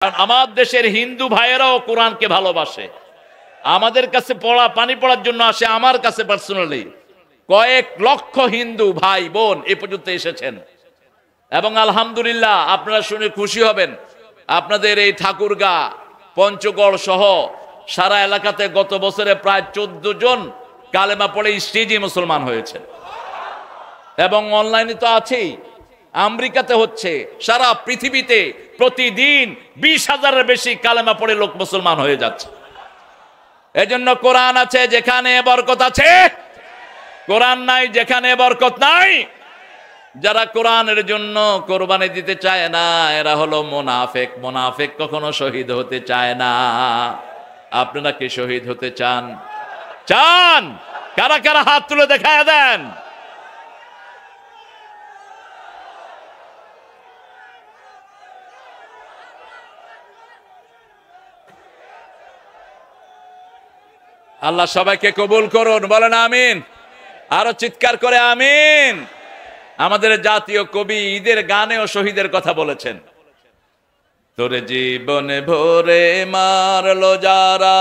কারণ আমার দেশের হিন্দু ভাইয়েরাও কোরআনকে ভালোবাসে, আমাদের কাছে পানি পড়ার জন্য আসে। আমার কাছে পার্সোনালি কয়েক লক্ষ হিন্দু ভাই বোন এ পর্যন্ত এসেছেন এবং আলহামদুলিল্লাহ আপনারা শুনে খুশি হবেন, আপনাদের এই ঠাকুরগাঁ পঞ্চগড় সহ সারা এলাকাতে গত বছরে প্রায় 14 জন কালেমা পড়ে ইসলামী মুসলমান হয়েছে এবং অনলাইনে তো আছেই, আমেরিকাতে হচ্ছে, সারা পৃথিবীতে প্রতিদিন 20,000-এর বেশি কালেমা পড়ে লোক মুসলমান হয়ে যাচ্ছে। এজন্য কোরআন আছে যেখানে বরকত আছে, কোরআন নাই যেখানে বরকত নাই। যারা কোরআনের জন্য কোরবানি দিতে চায় না এরা হলো মুনাফিক। মুনাফিক কখনো শহীদ হতে চায় না। আপনারা কি শহীদ হতে চান? চান? কারা কারা হাত তুলে দেখায় দেন। আল্লাহ সবাইকে কবুল করুন, বলেন আমিন। আরো চিৎকার করে আমিন। আমাদের জাতীয় কবি ঈদের গানেও শহীদের কথা বলেছেন। তোরে জীবনে ভরে মারলো যারা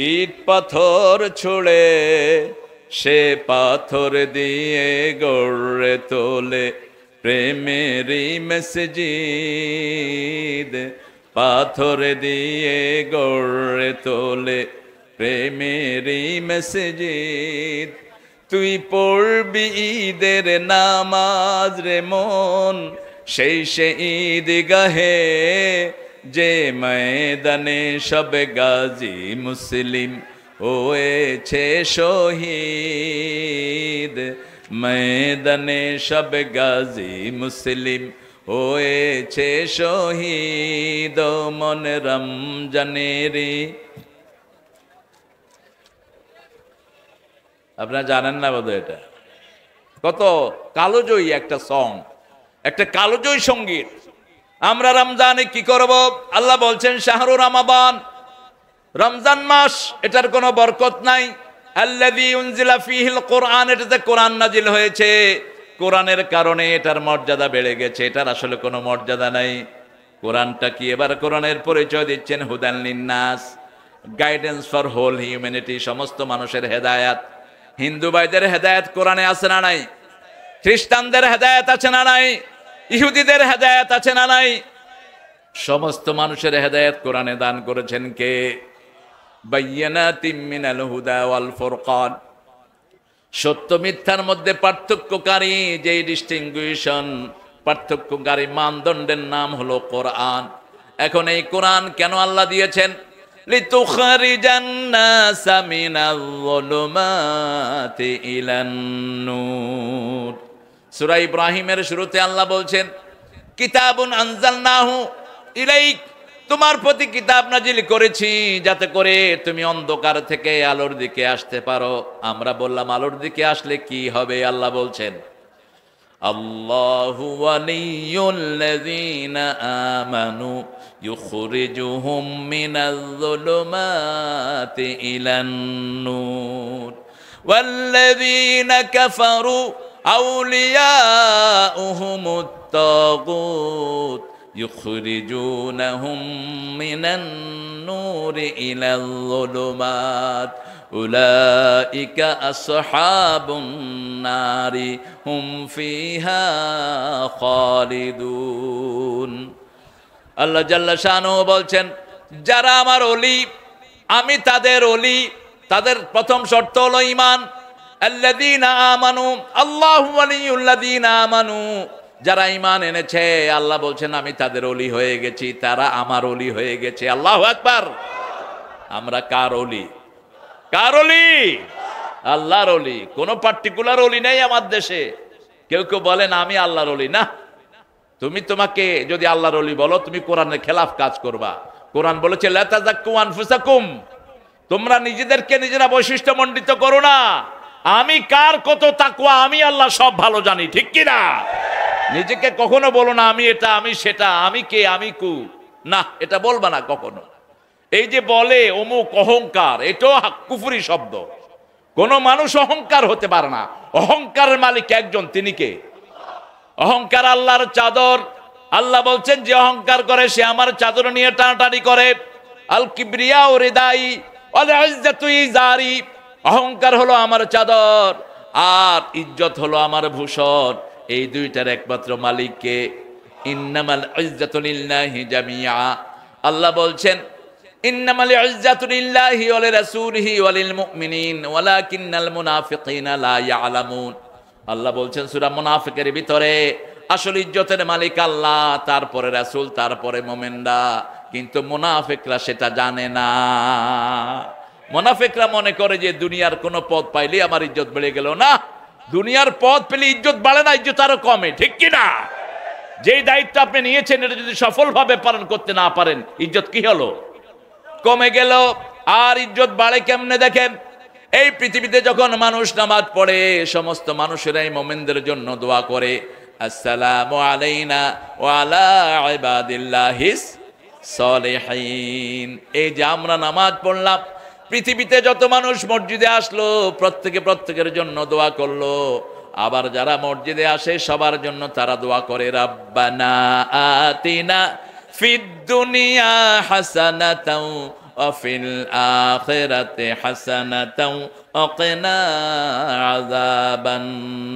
ইট পাথর ছুড়ে, সে পাথর দিয়ে গড়ে তোলে প্রেমেরই মসজিদ, পাথর দিয়ে গড়ে তোলে প্রেমেরই মসজিদ। তুই পড়বি ঈদের নামাজ রে মন, সেই সে ঈদগাহে যে ময়দানে সব গাজী মুসলিম হয়েছে শহীদ, ময়দানে সব গাজী মুসলিম হয়েছে শহীদ। মন রমজানেরি, আপনারা জানেন না বোধহয় এটা কত কালোজয়ী একটা সং, একটা কালোজয়ী সঙ্গীত। আমরা রমজানে কি করব? আল্লাহ বলছেন শাহরু রমাদান, রমজান মাস, এটার কোনো বরকত নাই। আল্লাযী উনজিলা ফীহিল কোরআন, এটাতে কোরআন নাজিল হয়েছে, কোরআনের কারণে এটার মর্যাদা বেড়ে গেছে। এটার আসলে কোনো মর্যাদা নাই। কোরআনটা কি? এবার কোরআনের পরিচয় দিচ্ছেন হুদান লিন্নাস, গাইডেন্স ফর হোল হিউম্যানিটি, সমস্ত মানুষের হেদায়াত। হিন্দু ভাইদের হেদায়েত কোরআনে আছে না নাই? খ্রিস্টানদের হেদায়েত আছে না নাই? ইহুদিদের হেদায়েত আছে না নাই? সমস্ত মানুষের হেদায়েত কোরআনে দান করেছেন কে? বায়্যিনাতিম মিনাল হুদা ওয়াল ফুরকান, সত্য মিথ্যার মধ্যে পার্থক্যকারী যেই ডিস্টিংগুইশন, পার্থক্যকারী মানদণ্ডের নাম হলো কোরআন। এখন এই কোরআন কেন আল্লাহ দিয়েছেন? লিতুখরিজান নাসা মিনাল যুলুমাতি ইলান নূর। সূরা ইব্রাহিমের শুরুতে আল্লাহ বলছেন কিতাবুন আনজালনাহু ইলাইক, তোমার প্রতি কিতাব নাজিল করেছি যাতে করে তুমি অন্ধকার থেকে আলোর দিকে আসতে পারো। আমরা বললাম আলোর দিকে আসলে কি হবে? আল্লাহ বলছেন আল্লাহু ওয়ালিয়ুল্লাযীনা আমানু ইউখরিজুহুম মিনাল যুলুমাতি ইলান নূর ওয়াল্লাযীনা কাফারু আউলিয়াউহুমুত তাগুত ইউখরিজুনাহুম মিনান নূরি ইলাল যুলুমাত উলাইকা আসহাবুন নারি হুম ফিহা খালিদুন। আল্লাহ জাল্লা শানহু বলছেন যারা আমার ওলি, আমি তাদের ওলি, তাদের প্রথম শর্ত হলো ঈমান। আল্লাযীনা আমানু, আল্লাহু ওয়ালিয়ুল্লাযীনা আমানু, যারা ঈমান এনেছে আল্লাহ বলছেন আমি তাদের ওলি হয়ে গেছি, তারা আমার ওলি হয়ে গেছে। আল্লাহু আকবার। আমরা কার ওলি? কার ওলি? আল্লাহর ওলি। কোন পার্টিকুলার ওলি নেই আমার দেশে। কেউ কেউ বলেন আমি আল্লাহর ওলি। না, তুমি তোমাকে যদি আল্লাহর ওলি বলো তুমি কোরআনের খেলাফ কাজ করবা। কোরআন বলেছে লা তাযাক্কু আনফুসাকুম, তোমরা নিজেদেরকে নিজেরা বৈশিষ্ট্যমণ্ডিত করো না। আমি কার কত তাকওয়া আমি আল্লাহ সব ভালো জানি, ঠিক কি না? নিজেকে কখনো বলো না আমি এটা আমি সেটা, আমি কে আমি কু, না, এটা বলবা না কখনো। এই যে বলে অমুক অহংকার, এটাও কুফরি শব্দ। কোন মানুষ অহংকার হতে পারে না। অহংকারের মালিক একজন, তিনি কে? অহংকার আল্লাহর চাদর, আল্লাহ বলছেন যে অহংকার করে সে আমার চাদর নিয়ে টানাটানি করে। আল কিবরিয়া ও রিদাই ওয়াল ইজ্জাতু ইজারি, অহংকার হলো আমার চাদর আর ইজ্জত হলো আমার ভূষণ। এই দুইটার একমাত্র মালিককে। ইন্নামাল ইজ্জাতু লিল্লাহি জামিআ, আল্লাহ বলছেন ইন্নামাল ইজ্জাতু লিল্লাহি ওয়া লিরাসূলিহি ওয়া লিল মুমিনিন ওয়ালাকিন্নাল মুনাফিকিনা লা ইয়ালামুন। আল্লাহ বলছেন সূরা মুনাফিকের ভিতরে আসল ইজ্জতের মালিক আল্লাহ, তারপরে রাসূল, তারপরে মুমিনরা, কিন্তু মুনাফিকরা সেটা জানে না। মুনাফিকরা মনে করে যে দুনিয়ার কোনো পদ পাইলে আমার ইজ্জত বেড়ে গেল। না, দুনিয়ার পদ পেলে ইজ্জত বাড়ে না, ইজ্জত আরো কমে, ঠিক কি না? যেই দায়িত্ব আপনি নিয়েছেন এটা যদি সফলভাবে পালন করতে না পারেন, ইজ্জত কি হলো? কমে গেল। আর ইজ্জত বাড়ে কেমনে দেখেন, এই পৃথিবীতে যখন মানুষ নামাজ পড়ে সমস্ত মানুষেরাই মুমিনদের জন্য দোয়া করে, আসসালামু আলাইনা ওয়া আলা ইবাদিল্লাহিস সলিহিন। এই যে আমরা নামাজ পড়লাম, পৃথিবীতে যত মানুষ মসজিদে আসলো প্রত্যেকের জন্য দোয়া করলো। আবার যারা মসজিদে আসে সবার জন্য তারা দোয়া করে, রাব্বানা আতিনা ফিদ দুনিয়া হাসানাতাও ওয়া ফিল আখিরাতি হাসানাতাও ওয়া কিনা আযাবান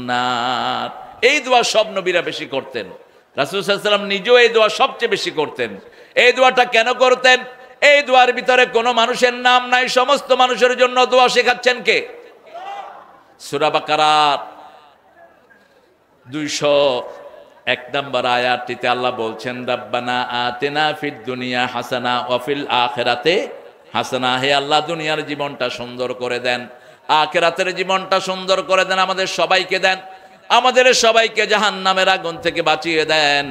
নার। এই দোয়া সব নবীরা বেশি করতেন। রাসূল সাল্লাল্লাহু আলাইহি ওয়াসাল্লাম নিজেও এই দোয়া সবচেয়ে বেশি করতেন। এই দোয়াটা কেন করতেন? এই দোয়ার ভিতরে কোনো মানুষের নাম নাই, সমস্ত মানুষের জন্য দোয়া শেখাচ্ছেন কে? সূরা বাকারার 201 নম্বর আয়াতটিতে আল্লাহ বলছেন, রাব্বানা আতিনা ফিদ দুনিয়া হাসানা ওয়া ফিল আখিরাতে হাসানা। হে আল্লাহ, দুনিয়ার জীবনটা সুন্দর করে দেন, আখিরাতের জীবনটা সুন্দর করে দেন, আমাদের সবাইকে দেন, আমাদের সবাইকে জাহান্নামের আগুন থেকে বাঁচিয়ে দেন।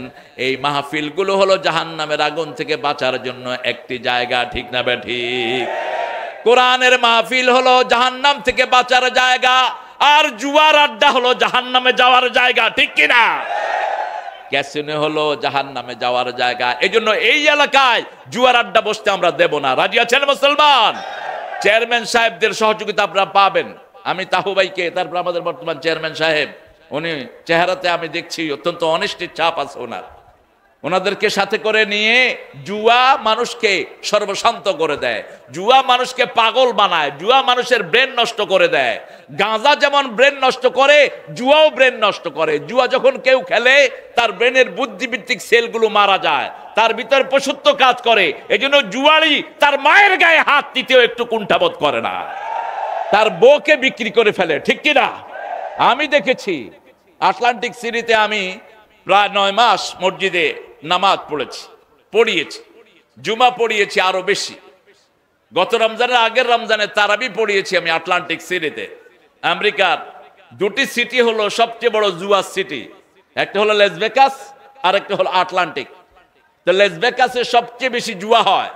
এই মাহফিলগুলো হলো জাহান্নামের আগুন থেকে বাঁচার জন্য একটি জায়গা, ঠিক না বেঠিক? কোরআনের মাহফিল হলো জাহান্নাম থেকে বাঁচার জায়গা, আর জুয়ার আড্ডা হলো জাহান্নামে যাওয়ার জায়গা, ঠিক কিনা? ক্যাসিনো হলো জাহান্নামে যাওয়ার জায়গা। এই জন্য এই এলাকায় জুয়ার আড্ডা বসতে আমরা দেব না। রাজি আছেন মুসলমান? চেয়ারম্যান সাহেবদের সহযোগিতা আপনারা পাবেন। আমি তাহু ভাইকে, তারপর আমাদের বর্তমান চেয়ারম্যান সাহেব, উনি চেহারাতে আমি দেখছি অত্যন্ত অনেস্টির ছাপ আছে ওনাদেরকে সাথে করে নিয়ে জুয়া মানুষকে সর্বশান্ত করে দেয়, জুয়া মানুষকে পাগল বানায়, জুয়া মানুষের ব্রেন নষ্ট করে দেয়। গাঁজা যেমন ব্রেন নষ্ট করে, জুয়াও ব্রেন নষ্ট করে। জুয়া যখন কেউ খেলে তার ব্রেনের বুদ্ধিভিত্তিক সেলগুলো মারা যায়, তার ভিতর পশুত্ব কাজ করে। এই জন্য জুয়ারি তার মায়ের গায়ে হাত দিতেও একটু কুণ্ঠাবোধ করে না, তার বউকে বিক্রি করে ফেলে, ঠিক কিনা? আমি দেখেছি আটলান্টিক সিটিতে আমি প্রায় 9 মাস মসজিদে নামাজ পড়িয়েছি, জুমা পড়িয়েছি আরো বেশি। গত রমজানের আগের রমজানে তারাবি পড়িয়েছি আমি আটলান্টিক সিটিতে। আমেরিকার 2টি সিটি হলো সবচেয়ে বড় জুয়া সিটি, একটা হলো লাস ভেগাস আর একটা হলো আটলান্টিক। তো লাস ভেগাসে সবচেয়ে বেশি জুয়া হয়,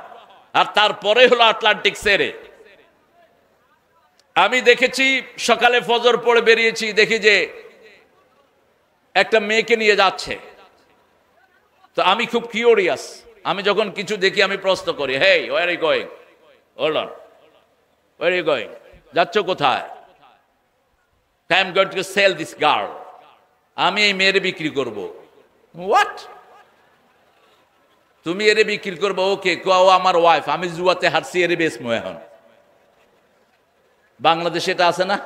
আর তারপরে হলো আটলান্টিক সিটি। আমি দেখেছি সকালে ফজর পড়ে বেরিয়েছি, দেখি যে একটা মেয়েকে নিয়ে যাচ্ছে। তো আমি খুব কিউরিয়াস, আমি যখন কিছু দেখি আমি প্রশ্ন করি, hey where are you going, hold on, where are you going, যাচ্ছ কোথায়? I am going to sell this girl, আমি এই মেয়েরে বিক্রি করব। হোয়াট? তুমি এরে বিক্রি করবো? ওকে, ও আমার ওয়াইফ, আমি জুয়াতে হারছি, এরে বেচবো এখন। বাংলাদেশে এটা আছে না?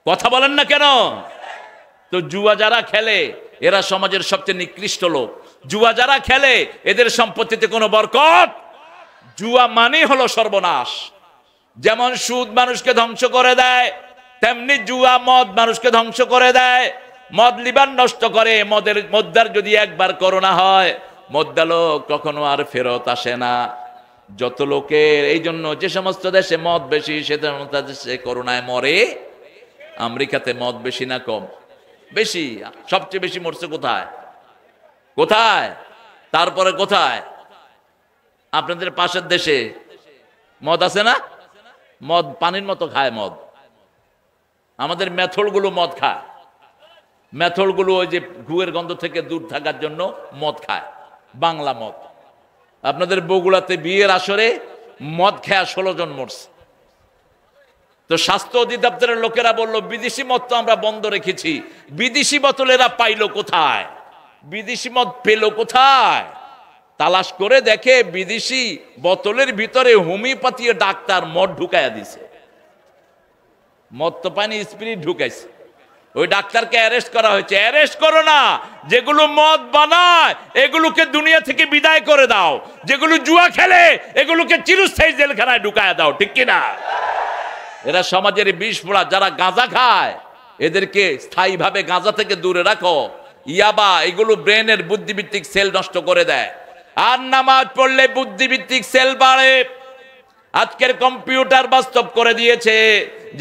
কথা বলেন না কেন? তো জুয়া যারা খেলে এরা সমাজের সবচেয়ে নিকৃষ্ট লোক। জুয়া যারা খেলে এদের সম্পত্তিতে কোনো বরকত। জুয়া মানে হলো সর্বনাশ। যেমন সুদ মানুষকে ধ্বংস করে দেয়, তেমনি জুয়া মদ মানুষকে ধ্বংস করে দেয়। মদ লিভার নষ্ট করে। মদ্দার যদি একবার করোনা হয়, মদ্দা লোক কখনো আর ফেরত আসে না। যত লোকের, এই জন্য যে সমস্ত দেশে মদ বেশি সে দেশে করোনায় মরে। আমেরিকাতে মদ বেশি না কম? বেশি। সবচেয়ে বেশি মরছে কোথায়? কোথায়? তারপরে কোথায়? আপনাদের পাশের দেশে মদ আছে না? মদ পানির মতো খায় মদ। আমাদের মেথডগুলো মদ খায়। মেথডগুলো ওই যে ঘুয়ের গন্ধ থেকে দূর থাকার জন্য মদ খায়, বাংলা মদ। আপনাদের বগুড়াতে বিয়ের আসরে মদ খেয়া 16 জন মরছে। তো স্বাস্থ্য অধিদপ্তরের লোকেরা বলল, বিদেশি মদ তো আমরা বন্ধ রেখেছি, বিদেশি বোতলেরা পাইলো কোথায়? বিদেশি মদ পেল কোথায়? তালাশ করে দেখে বিদেশি বোতলের ভিতরে হোমিওপ্যাথি ডাক্তার মদ ঢুকাইয়া দিছে। মদ তো পানি স্পিরিট ঢুকাইছে। ওই ডাক্তারকে অ্যারেস্ট করা হয়েছে। অ্যারেস্ট করো না, যেগুলো মদ বানায় এগুলোকে দুনিয়া থেকে বিদায় করে দাও, যেগুলো জুয়া খেলে এগুলোকে চিরস্থায়ী জেলখানায় ঢুকায় দাও, ঠিক কিনা? এরা সমাজের বিষ পোড়া। যারা গাঁজা খায় এদেরকে স্থায়ীভাবে গাঁজা থেকে দূরে রাখো। ইয়াবা এগুলো ব্রেনের বুদ্ধিভিত্তিক সেল নষ্ট করে দেয়। আর নামাজ পড়লে বুদ্ধিভিত্তিক সেল বাড়ে। আজকের কম্পিউটার বাস্তব করে দিয়েছে,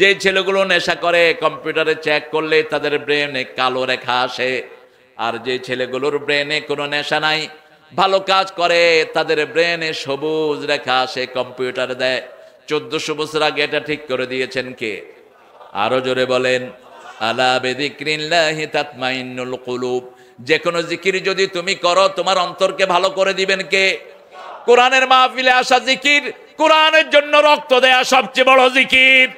যে ছেলেগুলো নেশা করে কম্পিউটারে চেক করলে তাদের ব্রেনে কালো রেখা আসে, আর যে ছেলেগুলোর ব্রেনে কোনো নেশা নাই ভালো কাজ করে তাদের ব্রেনে সবুজ রেখা আসে। কম্পিউটারে দেয়। 1400 বছর আগে এটা ঠিক করে দিয়েছেন কে? আরো জোরে বলেন, আলা বিযিকরিল্লাহি তাতমাইন্নুল কুলুব। যে কোনো জিকির যদি তুমি করো তোমার অন্তরকে ভালো করে দিবেন কে? কোরআনের মাহফিলে আসা জিকির, কোরআনের জন্য রক্ত দেয়া সবচেয়ে বড় জিকির।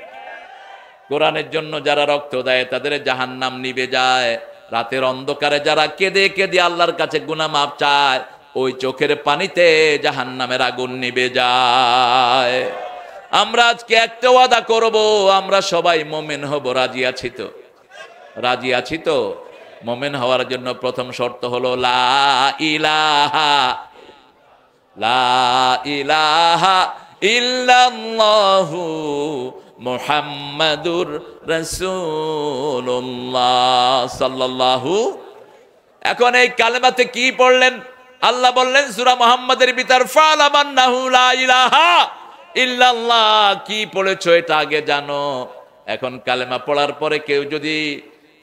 কোরআনের জন্য যারা রক্ত দেয় তাদের জাহান্নাম নিভে যায়। রাতের অন্ধকারে যারা কেঁদে কেঁদে আল্লাহর কাছে গুনাহ মাফ চায়, ওই চোখের পানিতে জাহান্নামের আগুন নিভে যায়। আমরা আজকে একটা ওয়াদা করব, আমরা সবাই মুমিন হব। রাজি আছি তো? রাজি আছি তো? মুমিন হওয়ার জন্য প্রথম শর্ত হলো লা ইলাহা ইল্লাল্লাহু মুহাম্মাদুর রাসূলুল্লাহ সাল্লাল্লাহু। এখন এই কালেমাতে কি পড়লেন? আল্লাহ বললেন সূরা মুহাম্মাদের ভিতর ফালামান্নাহু লা ইলাহা ইল্লাল্লাহ। কি পড়েছো এটা আগে জানো। এখন কালেমা পড়ার পরে কেউ যদি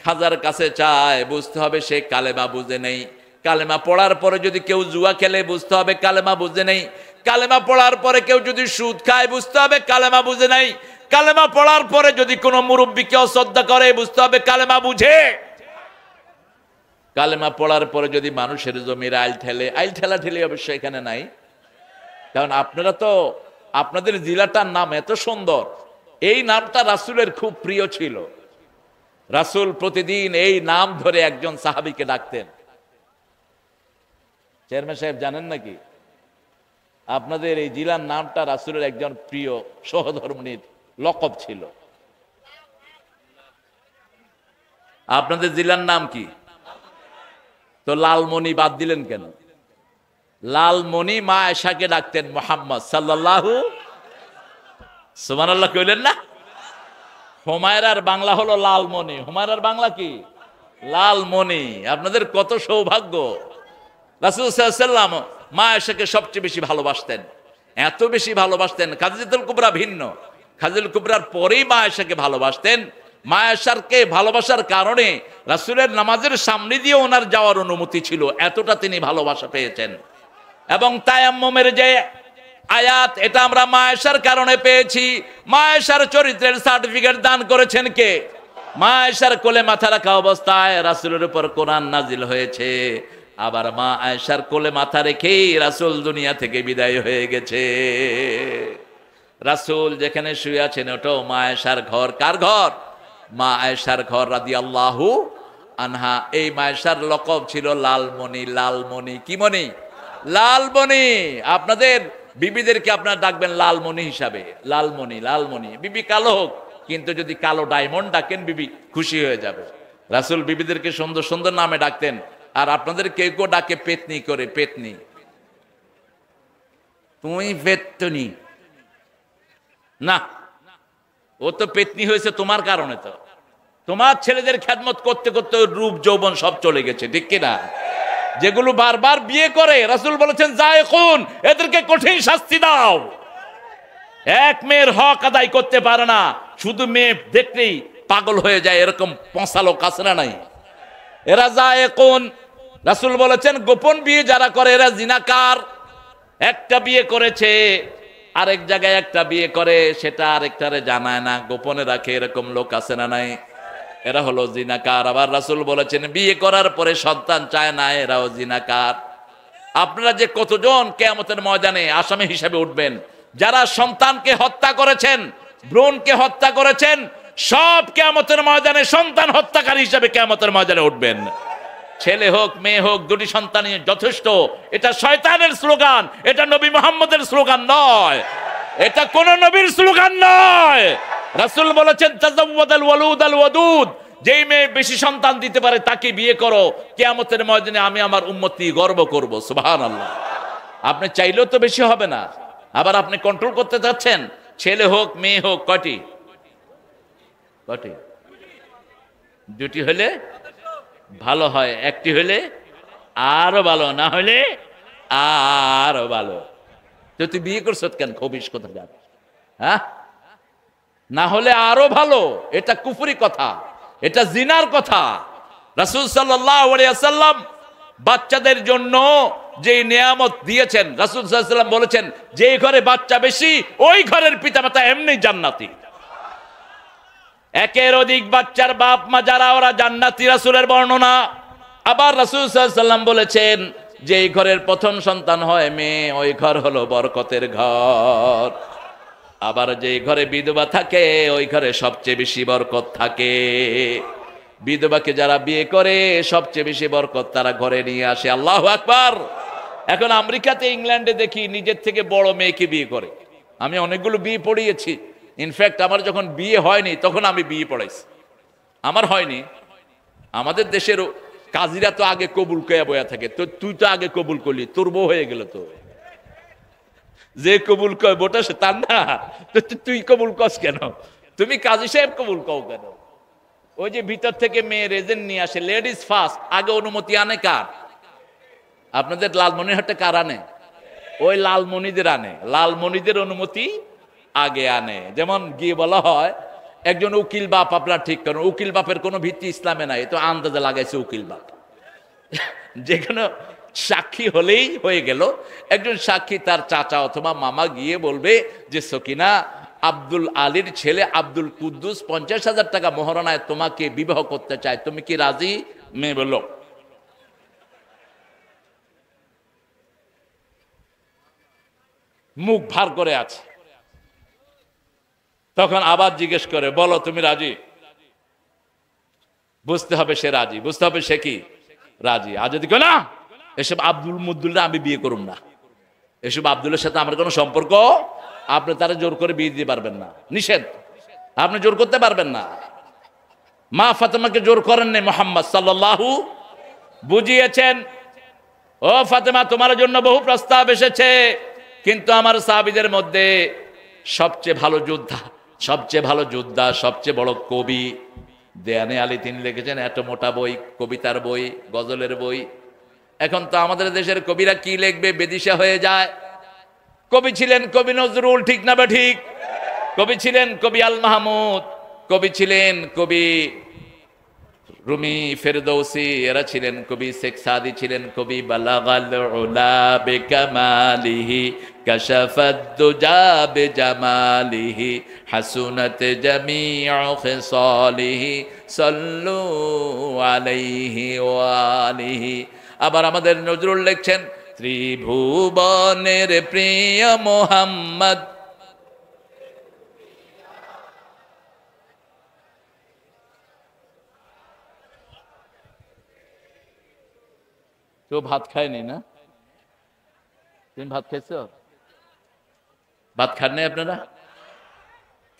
খাজার কাছে চায় বুঝতে হবে সে কালেমা বুঝে নেই। কালেমা পড়ার পরে যদি কেউ জুয়া খেলে বুঝতে হবে কালেমা বুঝে নেই। কালেমা পড়ার পরে কেউ যদি সুদ খায় বুঝতে হবে কালেমা বুঝে নাই। কালেমা পড়ার পরে যদি কোনো মুরব্বিকে অশ্রদ্ধা করে বুঝতে হবে কালেমা বুঝে। কালেমা পড়ার পরে যদি মানুষের জমির আইল ঠেলা ঠেলে অবশ্য এখানে নাই, কারণ আপনারা তো আপনাদের জেলাটার নাম এত সুন্দর। এই নামটা রাসূলের খুব প্রিয় ছিল। রাসূল প্রতিদিন এই নাম ধরে একজন সাহাবীকে ডাকতেন। চেয়ারম্যান সাহেব জানেন নাকি আপনাদের এই জেলার নামটা রাসূলের একজন প্রিয় সহধর্মিণীর লকব ছিল? আপনাদের জেলার নাম কি? তো লালমণি বাদ দিলেন কেন? লালমণি মা আয়েশাকে ডাকতেন মুহাম্মদ সাল্লাল্লাহু। সুবহানাল্লাহ কইলেন না? হুমায়রার বাংলা হলো লালমণি। হুমায়রার বাংলা কি? লালমণি। আপনাদের কত সৌভাগ্য। রাসূল সাল্লাল্লাহু আলাইহি ওয়াসাল্লাম মা আয়েশাকে সবচেয়ে বেশি ভালোবাসতেন। এত বেশি ভালোবাসতেন, খাদিজাতুল কুবরা ভিন্ন। খাদিজাতুল কুবরার পরেই মা আয়েশাকে ভালোবাসতেন। মা আয়েশাকে ভালোবাসার কারণে রাসূলের নামাজের সামনে দিয়ে ওনার যাওয়ার অনুমতি ছিল, এতটা তিনি ভালোবাসা পেয়েছেন। এবং তায়াম্মুমের যে আয়াত, এটা আমরা মা আয়েশার কারণে পেয়েছি। মা আয়েশার চরিত্রের সার্টিফিকেট দান করেছেন কে? মা আয়েশার কোলে মাথা রাখা অবস্থায় রাসূলের উপর কোরআন নাজিল হয়েছে। আবার মা আয়েশার কোলে মাথা রেখেই রাসূল দুনিয়া থেকে বিদায় হয়ে গেছে। রাসূল যেখানে শুয়ে আছেন ওটাও মা আয়েশার ঘর। কার ঘর? মা আয়েশার ঘর রাদিয়াল্লাহু আনহা। এই মা আয়েশার লকব ছিল লালমণি। লালমণি কি মণি? লালমণি। আপনাদের বিবিদেরকে আপনারা ডাকবেন লালমণি হিসাবে। লালমণি, লালমণি। বিবি কালো হোক, কিন্তু যদি কালো ডায়মন্ড ডাকেন বিবি খুশি হয়ে যাবে। রাসূল বিবিদেরকে সুন্দর সুন্দর নামে ডাকতেন। আর আপনাদের কেউ কেউ ডাকে পেতনি করে। পেতনি, তুই পেতনি না, ও তো পেতনি হয়েছে তোমার কারণে। তো তোমার ছেলেদের খেদমত করতে করতে রূপ যৌবন সব চলে গেছে, ঠিক কিনা? যেগুলো বারবার বিয়ে করে রাসূল বলেছেন যায়কুন, এদেরকে কঠিন শাস্তি দাও। এক মেয়ের হক আদায় করতে পারে না, শুধু মেয়ে দেখলেই পাগল হয়ে যায়, এরকম পঁচালো কাছরা নাই। এরা যায়কুন। রাসূল বলেছেন গোপন বিয়ে যারা করে এরা জিনাকার। একটা বিয়ে করেছে, আরেক জায়গায় একটা বিয়ে করে, সেটা আরেকটারে জানায় না, গোপনে রাখে, এরকম লোক আছে না নাই? এরা হলো জিনাকার। আবার রাসূল বলেছেন বিয়ে করার পরে সন্তান চায় না, এরাও জিনাকার। আপনারা যে কতজন কিয়ামতের ময়দানে আসামি হিসেবে উঠবেন, যারা সন্তানকে হত্যা করেছেন, ভ্রূণকে হত্যা করেছেন, সব কিয়ামতের ময়দানে সন্তান হত্যাকারী হিসেবে কিয়ামতের ময়দানে উঠবেন। ছেলে হোক মেয়ে হোক দুটি সন্তানই যথেষ্ট। এটা শয়তানের স্লোগান, এটা নবী মুহাম্মদের স্লোগান নয়, এটা কোন নবীর স্লোগান নয়। রাসূল বলেছেন তাজাওয়াদাল ওয়ালুদ আল ওয়াদুদ, যেই মেয়ে বেশি সন্তান দিতে পারে তাকে বিয়ে করো, কিয়ামতের ময়দানে আমি আমার উম্মত নিয়ে গর্ব করব। সুবহানাল্লাহ। আপনি চাইলেও তো বেশি হবে না, আবার আপনি কন্ট্রোল করতে চাচ্ছেন। ছেলে হোক মেয়ে হোক কয়টি? দুটি হলে ভালো হয়, একটি হলে আরো ভালো, না হলে আরো ভালো। তো তুই বিয়ে করছ কেন? খবিস কোথা যাবে? হ্যাঁ, না হলে আরো ভালো, এটা কুফরি কথা, এটা জিনার কথা। রাসূল সাল্লাল্লাহু আলাইহি ওয়াসাল্লাম বাচ্চাদের জন্য যে নিয়ামত দিয়েছেন, রাসূল সাল্লাল্লাহু আলাইহি ওয়াসাল্লাম বলেছেন যে ঘরে বাচ্চা বেশি ওই ঘরের পিতামাতা এমনি জান্নাতি। একের অধিক বাচ্চার বাপ মা যারা ওরা জান্নাতি, রাসূলের বর্ণনা। আবার রাসূল সাল্লাল্লাহু আলাইহি ওয়াসাল্লাম বলেছেন যে এই ঘরের প্রথম সন্তান হয় মেয়ে, ওই ঘর হলো বরকতের ঘর। আবার যে ঘরে বিধবা থাকে ওই ঘরে সবচেয়ে বেশি বরকত থাকে। বিধবাকে যারা বিয়ে করে সবচেয়ে বেশি বরকত তারা ঘরে নিয়ে আসে। আল্লাহু আকবার। এখন আমেরিকাতে ইংল্যান্ডে দেখি নিজের থেকে বড় মেয়েকে বিয়ে করে। আমি অনেকগুলো বিয়ে পড়িয়েছি। ইনফ্যাক্ট আমার যখন বিয়ে হয়নি তখন আমি বিয়ে পড়াইছি। আমার হয়নি। আমাদের দেশের কাজীরা তো আগে কবুল কয়া বয়া থাকে, তো তুই তো আগে কবুল করলি, তোর বউ হয়ে গেল। তো যে কবুল কয় বোটা সে তার না, তুই কবুল কস কেন? তুমি কাজী সাহেব কবুল কও কেন? ওই যে ভিতর থেকে মেয়ের এজেন্ট নিয়ে আসে, লেডিস ফার্স্ট, আগে অনুমতি আনে কার? আপনাদের লালমনিরহাটে কার আনে? ওই লালমনিদের আনে, লালমনিদের অনুমতি আগে আনে। যেমন গিয়ে বলা হয় একজন উকিল বাপ আপনার ঠিক করেন, উকিল বাপের কোনো ভিত্তি ইসলামে নাই, তো আন্দাজে লাগাইছে উকিল বাপ। যে কোনো সাক্ষী হলেই হয়ে গেল। একজন সাক্ষী তার চাচা অথবা মামা গিয়ে বলবে যে সকিনা, আব্দুল আলীর ছেলে আব্দুল কুদ্দুস 50,000 টাকা মোহরানায় তোমাকে বিবাহ করতে চায়, তুমি কি রাজি? মেয়ে বলল মুখ ভার করে আছে। তখন আবার জিজ্ঞেস করে, বলো তুমি রাজি? বুঝতে হবে সে রাজি, বুঝতে হবে সে কি রাজি। আর যদি না এসব আব্দুল মুদ্দুল্লাহ আমি বিয়ে করুম না, এসব আব্দুলের সাথে আমার কোনো সম্পর্ক, আপনি তারা জোর করে বিয়ে দিতে পারবেন না, নিষেধ, আপনি জোর করতে পারবেন না। মা ফাতেমাকে জোর করেন নাই, মুহাম্মদ সাল্লাল্লাহু বুঝিয়েছেন, ও ফাতেমা তোমার জন্য বহু প্রস্তাব এসেছে, কিন্তু আমার সাহাবীদের মধ্যে সবচেয়ে ভালো যোদ্ধা, সবচেয়ে ভালো যোদ্ধা, সবচেয়ে বড় কবি দেয়ানে আলী, তিনি লিখেছেন এত মোটা বই, কবিতার বই, গজলের বই। এখন তো আমাদের দেশের কবিরা কি লিখবে বেদিশা হয়ে যায়। কবি ছিলেন কবি নজরুল, ঠিক না বা ঠিক? কবি ছিলেন কবি আল মাহমুদ, কবি ছিলেন কবি রুমি ফেরদৌসি, এরা ছিলেন কবি শেখ সাদি, ছিলেন কবি বালাগাল উলা বিকামালিহি কাশাফাদ দুজা বিজামালিহি হাসুনাত জামিউ খিসালিহি সাল্লু আলাইহি ওয়া আলিহি। আবার আমাদের নজরুল লিখছেন ত্রিভুবনের প্রিয় মোহাম্মদ, কেউ ভাত খায়নি না? তুমি ভাত খাইছ? ভাত খান নাই আপনারা?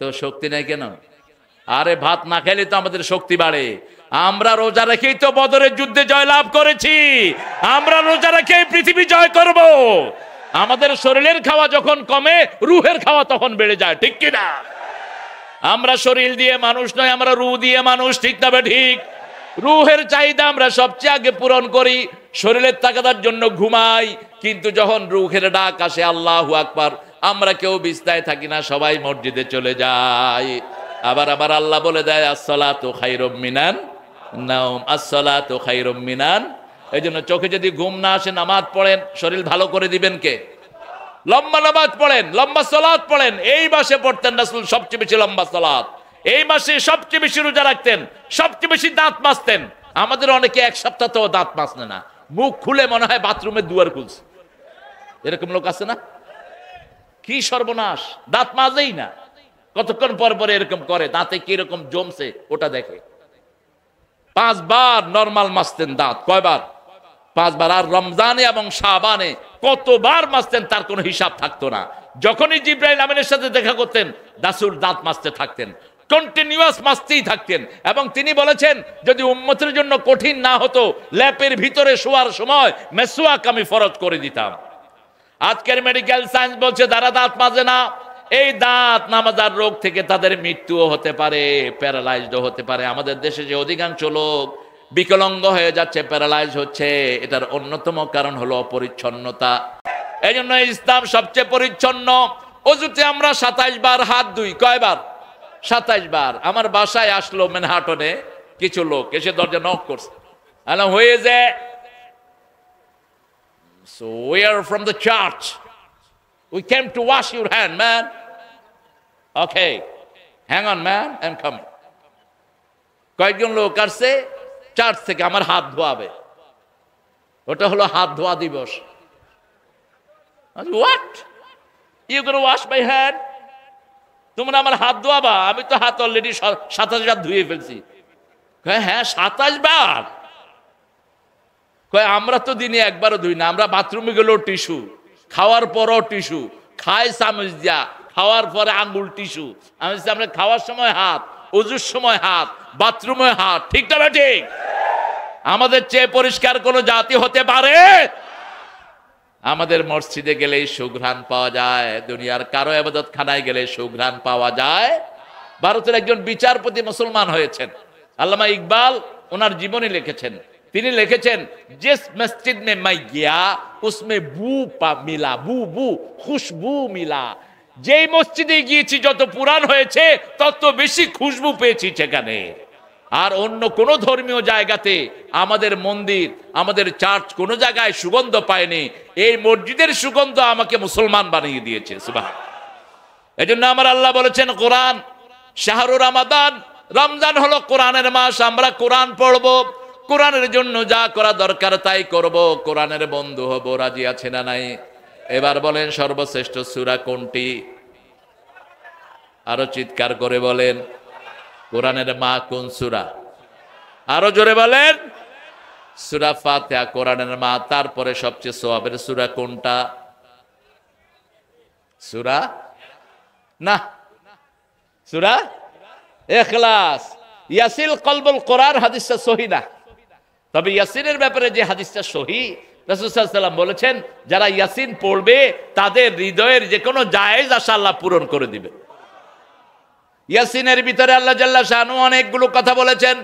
তো শক্তি নাই কেন? আরে ভাত না খাইলে তো আমাদের শক্তি বাড়ে। আমরা রোজা রেখেই তো বদরের যুদ্ধে জয়লাভ করেছি, আমরা রোজা রেখেই পৃথিবী জয় করব। আমাদের শরীরের খাওয়া যখন কমে, রুহের খাওয়া তখন বেড়ে যায়, ঠিক কিনা? আমরা শরীর দিয়ে মানুষ নয়, আমরা রুহ দিয়ে মানুষ, ঠিক না ঠিক? রুহের চাহিদা আমরা সবচেয়ে আগে পূরণ করি, শরীরের তাকাদার জন্য ঘুমাই, কিন্তু যখন রুহের ডাক আসে আল্লাহু আকবার, আমরা কেউ বিছানায় থাকি না, সবাই মসজিদে চলে যায়। আবার আবার আল্লাহ বলে দেয় আসসালাতু খায়রুম মিনান নাওম, আসসালাতু খায়রুম মিনান। এই জন্য চোখে যদি ঘুম না আসে নামাজ পড়েন, শরীর ভালো করে দিবেন কে? লম্বা নামাজ পড়েন, লম্বা সালাত পড়েন। এই মাসে পড়তেন রাসূল সবচেয়ে বেশি লম্বা সালাত, এই মাসে সবচেয়ে বেশি রোজা রাখতেন, সবচেয়ে বেশি দাঁত মাজতেন। আমাদের অনেকে এক সপ্তাহ তো দাঁত মাজতে না, মুখ খুলে মনে হয় বাথরুমের দুয়ার খুলছে, এরকম লোক আছে না? কি সর্বনাশ, দাঁত মাজেই না, কতক্ষণ পর পরে এরকম করে, দাঁতে কিরকম জমছে ওটা দেখে। 5 বার নরমাল মাজতেন দাঁত। কয়বার? 5 বার। আর রমজানে এবং শাবানে কতবার মাজতেন তার কোনো হিসাব থাকতো না। যখনই জিবরাইল আমিনের সাথে দেখা করতেন রাসূল দাঁত মাজতে থাকতেন, কন্টিনিউয়াস মাজতেই থাকতেন। এবং তিনি বলেছেন যদি উম্মতের জন্য কঠিন না হতো ল্যাপের ভিতরে শোয়ার সময় মেসওয়াক আমি ফরজ করে দিতাম। আজকের মেডিকেল সায়েন্স বলছে যারা দাঁত মাজে না, এই দাঁত না মাজার রোগ থেকে তাদের মৃত্যুও হতে পারে, প্যারালাইজডও হতে পারে। আমাদের দেশে যে অধিকাংশ লোক বিকলাঙ্গ হয়ে যাচ্ছে, প্যারালাইজ হচ্ছে, এটার অন্যতম কারণ হলো অপরিচ্ছন্নতা। এই জন্য ইসলাম সবচেয়ে পরিচ্ছন্ন। অজুতে আমরা 27 বার হাত ধুই। কয়বার? 27 বার। আমার বাসায় আসলো ম্যানহাটনে কিছু লোক, এসে দরজা নক করছে। আলাম হয়ে যায়, so we are from the church, we came to wash your hand man. Okay, hang on man, I'm coming. কয়েকজন লোক আসছে চার্চ থেকে আমার হাত ধোয়াবে। ওটা হলো হাত ধোয়া দিবস। What? You gonna wash my hand? তোমরা আমার হাত ধোয়াবা? আমি তো হাত অলরেডি 27 বার ধুয়ে ফেলছি। হ্যাঁ 27 বার। কয় আমরা তো দিনে একবারও ধুই না, আমরা বাথরুমে গেলেও টিস্যু, খাওয়ার পরও টিস্যু, খাই চামচ দিয়া, খাওয়ার পরে আঙ্গুল টিস্যু। আমি আমরা খাওয়ার সময় হাত, ওজুর সময় হাত, বাথরুমে হাত। ঠিক না ঠিক? আমাদের চেয়ে পরিষ্কার কোন জাতি হতে পারে? আমাদের মসজিদে গেলেই সুঘ্রাণ পাওয়া যায়, দুনিয়ার কারো ইবাদত খানায় গেলে সুঘ্রাণ পাওয়া যায়। ভারতের একজন বিচারপতি মুসলমান হয়েছেন, আল্লামা ইকবাল ওনার জীবনী লিখেছেন। তিনি লিখেছেন জিস মসজিদ মে মাই গিয়া উসমে বু মিলা, বু খুশবু মিলা। যেই মসজিদে গিয়েছি যত পুরান হয়েছে তত বেশি খুশবু পেয়েছি সেখানে। আর অন্য কোন ধর্মীয় জায়গাতে আমাদের মন্দির, আমাদের চার্চ কোন জায়গায় সুগন্ধ পায়নি। এই মসজিদের সুগন্ধ আমাকে মুসলমান বানিয়ে দিয়েছে। সুবহান। এজন্য আমার আল্লাহ বলেছেন কোরআন শাহরুর রমাদান, রমজান হলো কোরআনের মাস। আমরা কোরআন পড়বো, কোরআনের জন্য যা করা দরকার তাই করব, কোরআনের বন্ধু হব। রাজি আছে না নাই? এবার বলেন সর্বশ্রেষ্ঠ সূরা কোনটি? আরো চিৎকার করে বলেন। কোরআনের মা কোন সূরা? আরো জোরে বলেন। সূরা ফাতিহা কোরআনের মা। তারপরে সবচেয়ে সওয়াবের সূরা কোনটা? সূরা না, সূরা ইখলাস। ইয়াসিল কলবুল কোরআন হাদিসটা সহিহ না, তবে ইয়াসিনের ব্যাপারে যে হাদিসটা সহিহ, রাসূল সাল্লাল্লাহু আলাইহি ওয়াসাল্লাম বলেছেন যারা ইয়াসিন পড়বে তাদের হৃদয়ের যে কোনো জায়েজ আশা আল্লাহ পূরণ করে দিবেন। ইয়াসিনের ভিতরে আল্লাহ জাল্লা শানু অনেকগুলো কথা বলেছেন,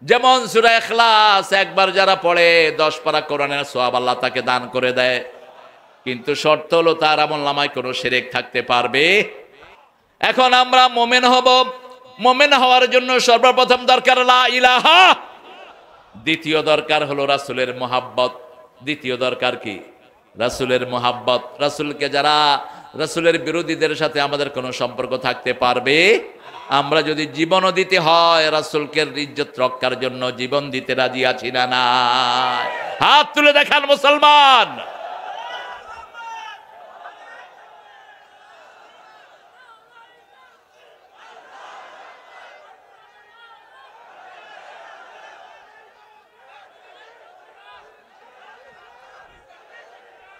যেমন সূরা ইখলাস একবার যারা পড়ে 10 পারা কোরআনের সওয়াব আল্লাহ তাকে দান করে দেয়। কিন্তু শর্ত হলো তার আমলনামায় কোনো শিরক থাকতে পারবে। এখন আমরা মুমিন হব, মুমিন হওয়ার জন্য সর্বপ্রথম দরকার লা ইলাহা, দ্বিতীয় দরকার হলো রাসূলের মুহাব্বত। দ্বিতীয় দরকার কি? রাসূলের মুহাব্বত। রাসূলকে যারা, রাসূলের বিরোধীদের সাথে আমাদের কোনো সম্পর্ক থাকতে পারবে? আমরা যদি জীবনও দিতে হয় রাসূলকে ইজ্জত রক্ষার জন্য জীবন দিতে রাজি আছি না নাই? হাত তুলে দেখান মুসলমান।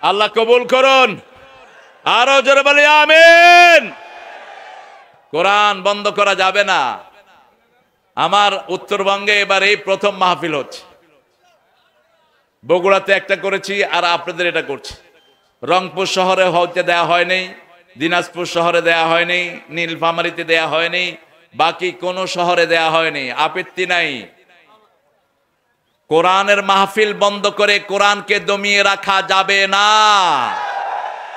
আল্লাহ কবুল করুন। আরো জোরে বলি আমিন। কোরআন বন্ধ করা যাবে না। আমার উত্তরবঙ্গে এবার এই প্রথম মাহফিল হচ্ছে। বগুড়াতে একটা করেছি আর আপনাদের এটা করছি। রংপুর শহরে হতে দেয়া হয়নি, দিনাজপুর শহরে দেয়া হয়নি, নীলফামারীতে দেয়া হয়নি, বাকি কোন শহরে দেয়া হয়নি। আপত্তি নাই। কোরআনের মাহফিল বন্ধ করে কোরআনকে দমিয়ে রাখা যাবে না।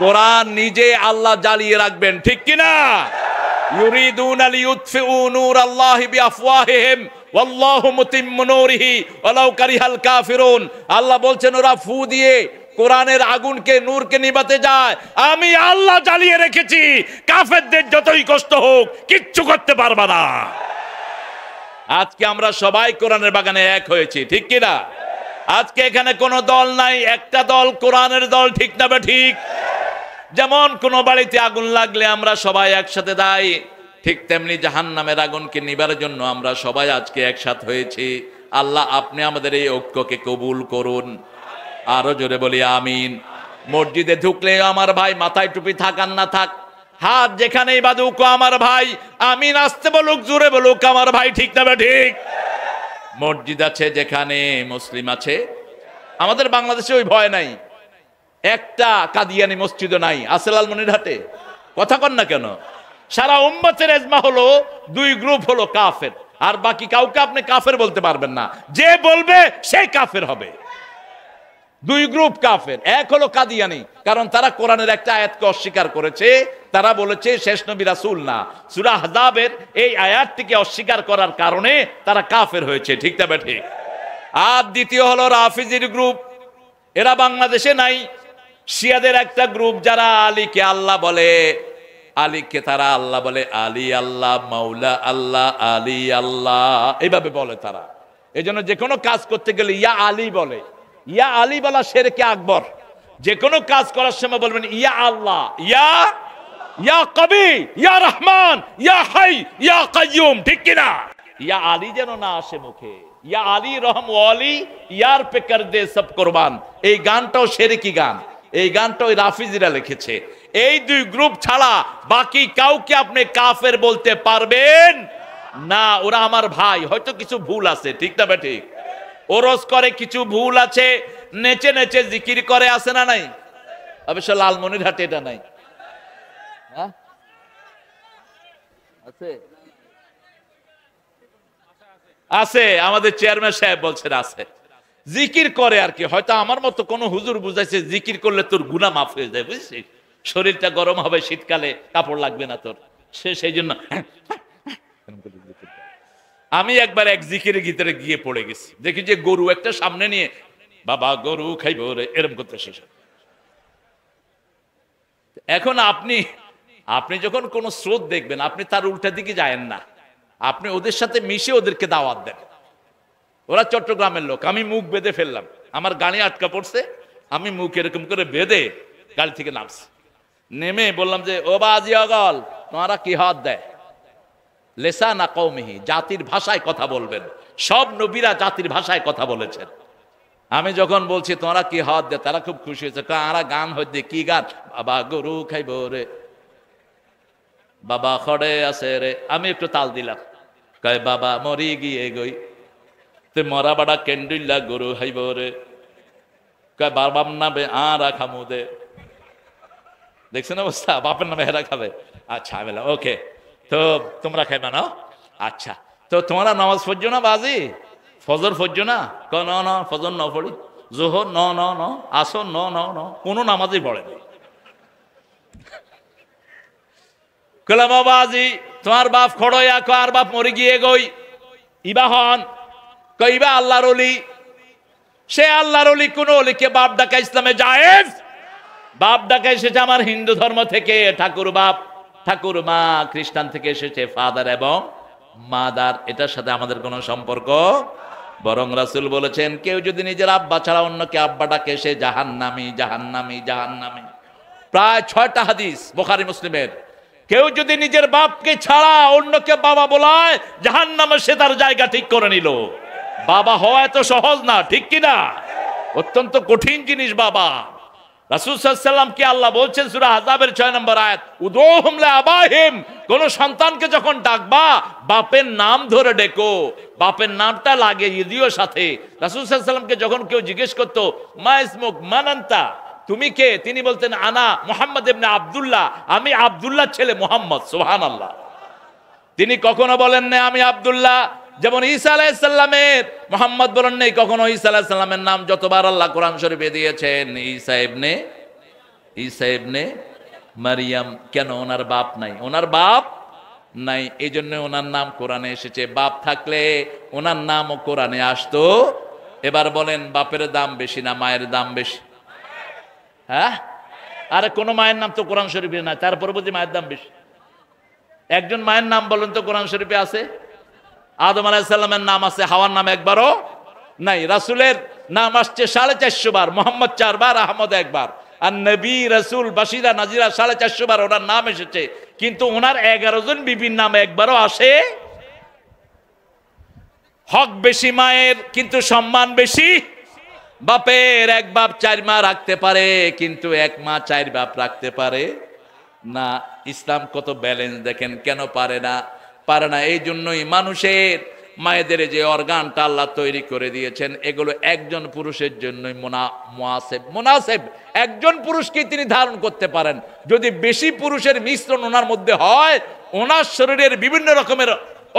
কোরআন নিজে আল্লাহ জ্বালিয়ে রাখবেন, ঠিক কিনা? ইউরিদুনা লিইউতফিউ নূরাল্লাহি বিআফওয়াহিহিম ওয়াল্লাহু মুতিম্মু নূরিহি ওয়ালাউ কারিহাল কাফিরুন। আল্লাহ বলছেন ওরা ফু দিয়ে কোরআনের আগুনকে, নূরকে নিভাতে যায়, আমি আল্লাহ জ্বালিয়ে রেখেছি। কাফেরদের যতই কষ্ট হোক কিচ্ছু করতে পারবে না। আজকে আমরা সবাই কোরআনের বাগানে এক হয়েছি, ঠিক কিনা? আজকে এখানে কোনো দল নাই, একটা দল কোরআনের দল, ঠিক না বা ঠিক? যেমন কোন বাড়িতে আগুন লাগলে আমরা সবাই একসাথে দাঁড়াই, ঠিক তেমনি জাহান্নামের আগুনকে নিবার জন্য আমরা সবাই আজকে একসাথে হয়েছি। আল্লাহ আপনি আমাদের এই ঐক্যকে কবুল করুন। আরো জোরে বলি আমিন। মসজিদে ঢুকলে আমার ভাই মাথায় টুপি থাক আর না থাক, হাত যেখানেই বাঁধুক আমার ভাই আমিন আসতে বলুক, জোরে বলুক আমার ভাই, ঠিক না ঠিক? মসজিদ আছে যেখানে মুসলিম আছে, আমাদের বাংলাদেশে ওই ভয় নাই, একটা কাদিয়ানি মসজিদও নাই, আছে লালমনিরহাটে। কথা কন না কেন? সারা উম্মতের ইজমা হলো দুই গ্রুপ হলো কাফের, আর বাকি কাউকে আপনি কাফের বলতে পারবেন না, যে বলবে সে কাফের হবে। দুই গ্রুপ কাফের, এক হলো কাদিয়ানি, কারণ তারা কোরআনের একটা আয়াতকে অস্বীকার করেছে, তারা বলেছে শেষ নবী রাসূল না। সূরা আহজাবের এই আয়াতটিকে অস্বীকার করার কারণে তারা কাফের হয়েছে, ঠিক না ঠিক? আর দ্বিতীয় হলো রাফিজির গ্রুপ, এরা বাংলাদেশে নাই। শিয়াদের একটা গ্রুপ যারা আলীকে আল্লাহ বলে, আলীকে তারা আল্লাহ বলে, আলী আল্লাহ, মাওলা আল্লাহ, আলী আল্লাহ এইভাবে বলে তারা। এই জন্য যে কোনো কাজ করতে গেলে ইয়া আলী বলে। ইয়া আলী বলা শিরকে আকবর। যে কোনো কাজ করার সময় বলবেন ইয়া আল্লাহ, ইয়া ইয়া কবি, ইয়া রহমান, ইয়া হাই, ইয়া কাইয়ুম, ঠিক কিনা? ইয়া আলী যেন না আসে মুখে। ইয়া আলী রহম ওয়ালি, ইয়ার পে কর দে সব কুরবান, এই গানটাও শিরকি গান। এই গানটা ওই রাফিজিরা লিখেছে। এই দুই গ্রুপ ছাড়া বাকি কাউকে আপনি কাফের বলতে পারবেন না। ওরা আমার ভাই, হয়তো কিছু ভুল আছে, ঠিক না ঠিক? ওরস করে কিছু ভুল আছে, নেচে নেচে জিকির করে, আছে না নাই? অবশ্য লালমনিরহাটে এটা নাই। হ্যাঁ আছে, আছে, আমাদের চেয়ারম্যান সাহেব বলছেন আছে। জিকির করে আর কি, হয়তো আমার মতো কোন হুজুর বুঝাইছে জিকির করলে তোর গুনাহ মাফ হয়ে যায়, বুঝছিস? শরীরটা গরম হবে, শীতকালে কাপড় লাগবে না তোর, সেই জন্য। আমি একবার এক জিকিরের ভিতরে গিয়ে পড়ে গেছি, দেখি যে গরু একটা সামনে নিয়ে বাবা গরু খাইব রে এরকম করতে শেষ। এখন আপনি যখন কোন স্রোত দেখবেন, আপনি তার উল্টা দিকে যায়েন না, আপনি ওদের সাথে মিশে ওদেরকে দাওয়াত দেন। ওরা চট্টগ্রামের লোক, আমি মুখ বেঁধে ফেললাম, আমার গাড়ি আটকা পড়ছে, আমি মুখ এরকম করে বেঁধে গাড়ি থেকে নামছি। নেমে বললাম যে ও বাজি অগল, তোমারা কি হাত দেয়? লেসা না কওমিহি, জাতির ভাষায় কথা বলবেন। সব নবীরা জাতির ভাষায় কথা বলেছেন। আমি যখন বলছি তোমরা কি হাত দেয়, তারা খুব খুশি হয়েছে। তারা গান হইতে, কি গান? বাবা গরু খাইব রে, বাবা খড়ে আছে রে। আমি একটু তাল দিলাম, কয় বাবা মরি গিয়ে গই, তে মরা বাড়া কেন্ডিল্লা গরু খাইব রে, কয় বাবার নামে আরা খামু দে। দেখছেন অবস্থা? বাপের নামে হেরা খাবে। আচ্ছা আমি বললাম ওকে, তো তোমরা খাইবা না? আচ্ছা, তো তোমরা নামাজ পড়ছো না বাজি? ফজর পড়ছো না? ন ফজর ন পড়ি, জোহর ন আসর ন কোনো নামাজই পড়ে না। কলাম বাজি তোমার বাপ খড়য়া, আর বাপ মরে গিয়ে গই, ইবা হন, কইবা আল্লাহর ওলি। সে আল্লাহর ওলি, কোন ওলিকে বাপ ডাকা ইসলামে জায়েজ? বাপ ডাকা এসেছে আমার হিন্দু ধর্ম থেকে, ঠাকুর বাপ ঠাকুর মা খ্রিস্টান থেকে এসেছে, ফাদার এবং মাদার, এটার সাথে আমাদের কোনো সম্পর্ক। বরং রাসূল বলেছেন কেউ যদি নিজের আব্বা ছাড়া অন্যকে আব্বা ডাকে সে জাহান্নামী, জাহান্নামী, জাহান্নামী। প্রায় 6টা হাদিস বুখারী মুসলিমের। কেউ যদি নিজের বাপকে ছাড়া অন্যকে বাবা বলায়, জাহান্নামে সে তার জায়গা ঠিক করে নিল। বাবা হওয়া এত সহজ না, ঠিক কিনা? অত্যন্ত কঠিন জিনিস বাবা। রাসূল সাল্লাল্লাহু আলাইহি ওয়াসাল্লামকে আল্লাহ বলছেন সূরা আহজাবের 6 নম্বর আয়াত, উদউহুম লিআবাহিম, কোন সন্তানকে যখন ডাকবা বাপের নাম ধরে ডেকো, বাপের নামটা লাগিয়ে দিও সাথে। রাসূল সাল্লাল্লাহু আলাইহি ওয়াসাল্লামকে যখন কেউ জিজ্ঞেস করতো মা ইসমুক, মান আনতা, তুমি কে? তিনি বলতেন আনা মুহাম্মদ ইবনে আব্দুল্লাহ, আমি আব্দুল্লাহ ছেলে মুহাম্মদ। সুবহানাল্লাহ। তিনি কখনো বলেন না আমি আব্দুল্লাহ, যেমন ঈসা আলাইহিস সালামের মুহাম্মদ বলেন নাই কখনো। ঈসা আলাইহিস সালামের নাম যতবার আল্লাহ কোরআন শরীফে দিয়েছেন ঈসা ইবনে মারিয়াম। কেন? ওনার বাপ নাই, ওনার বাপ নাই, এই জন্য ওনার নাম কোরআনে এসেছে। বাপ থাকলে ওনার নামও কোরআনে আসতো। এবার বলেন বাপের দাম বেশি না মায়ের দাম বেশি? হ্যাঁ, আরে কোন মায়ের নাম তো কোরআন শরীফে নাই, তারপর বুঝি মায়ের দাম বেশি? একজন মায়ের নাম বলেন তো কোরআন শরীফে আছে? আদম আলাইহিস সালামের নাম আছে, হাওয়ার নাম একবারও নাই। রাসূলের নাম আসছে 450 বার, মোহাম্মদ 4 বার, আহমদ 1 বার। আর নবী রাসূল বাশিরা নাজিরা 450 বার ওনার নাম এসেছে, কিন্তু ওনার 11 জন বিবির নাম একবারও আসে। হক বেশি মায়ের, কিন্তু সম্মান বেশি বাপের। এক বাপ 4 মা রাখতে পারে, কিন্তু 1 মা 4 বাপ রাখতে পারে না। ইসলাম কত ব্যালেন্স দেখেন, কেন পারে না? পারে না এই জন্যই মানুষের মায়েদের যে অর্গানটা আল্লাহ তৈরি করে দিয়েছেন, এগুলো একজন পুরুষের জন্যই মুনাসেব। একজন পুরুষকে তিনি ধারণ করতে পারেন। যদি বেশি পুরুষের মিশ্রণ ওনার মধ্যে হয়, ওনার শরীরের বিভিন্ন রকমের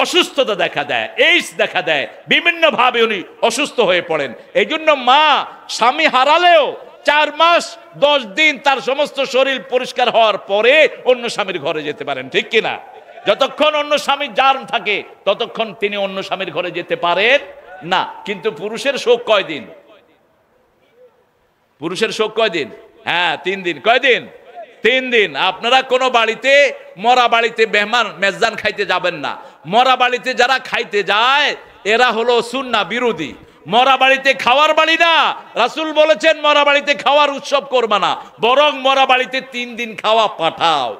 অসুস্থতা দেখা দেয়, এইডস দেখা দেয়, বিভিন্ন ভাবে উনি অসুস্থ হয়ে পড়েন। এই জন্য মা স্বামী হারালেও 4 মাস 10 দিন তার সমস্ত শরীর পরিষ্কার হওয়ার পরে অন্য স্বামীর ঘরে যেতে পারেন, ঠিক কিনা? যতক্ষণ অন্য স্বামীর জার্ম থাকে ততক্ষণ তিনি অন্য স্বামীর ঘরে যেতে পারেন না। কিন্তু পুরুষের শোক কয়দিন? পুরুষের শোক কয়দিন? হ্যাঁ 3 দিন। কয়দিন? 3 দিন। আপনারা কোনো বাড়িতে, মরা বাড়িতে মেহমান মেজদান খাইতে যাবেন না। মরা বাড়িতে যারা খাইতে যায় এরা হলো সুন্নাহ বিরোধী। মরা বাড়িতে খাওয়ার বাড়ি না। রাসূল বলেছেন মরা বাড়িতে খাওয়ার উৎসব করবা না, বরং মরা বাড়িতে 3 দিন খাওয়া পাঠাও।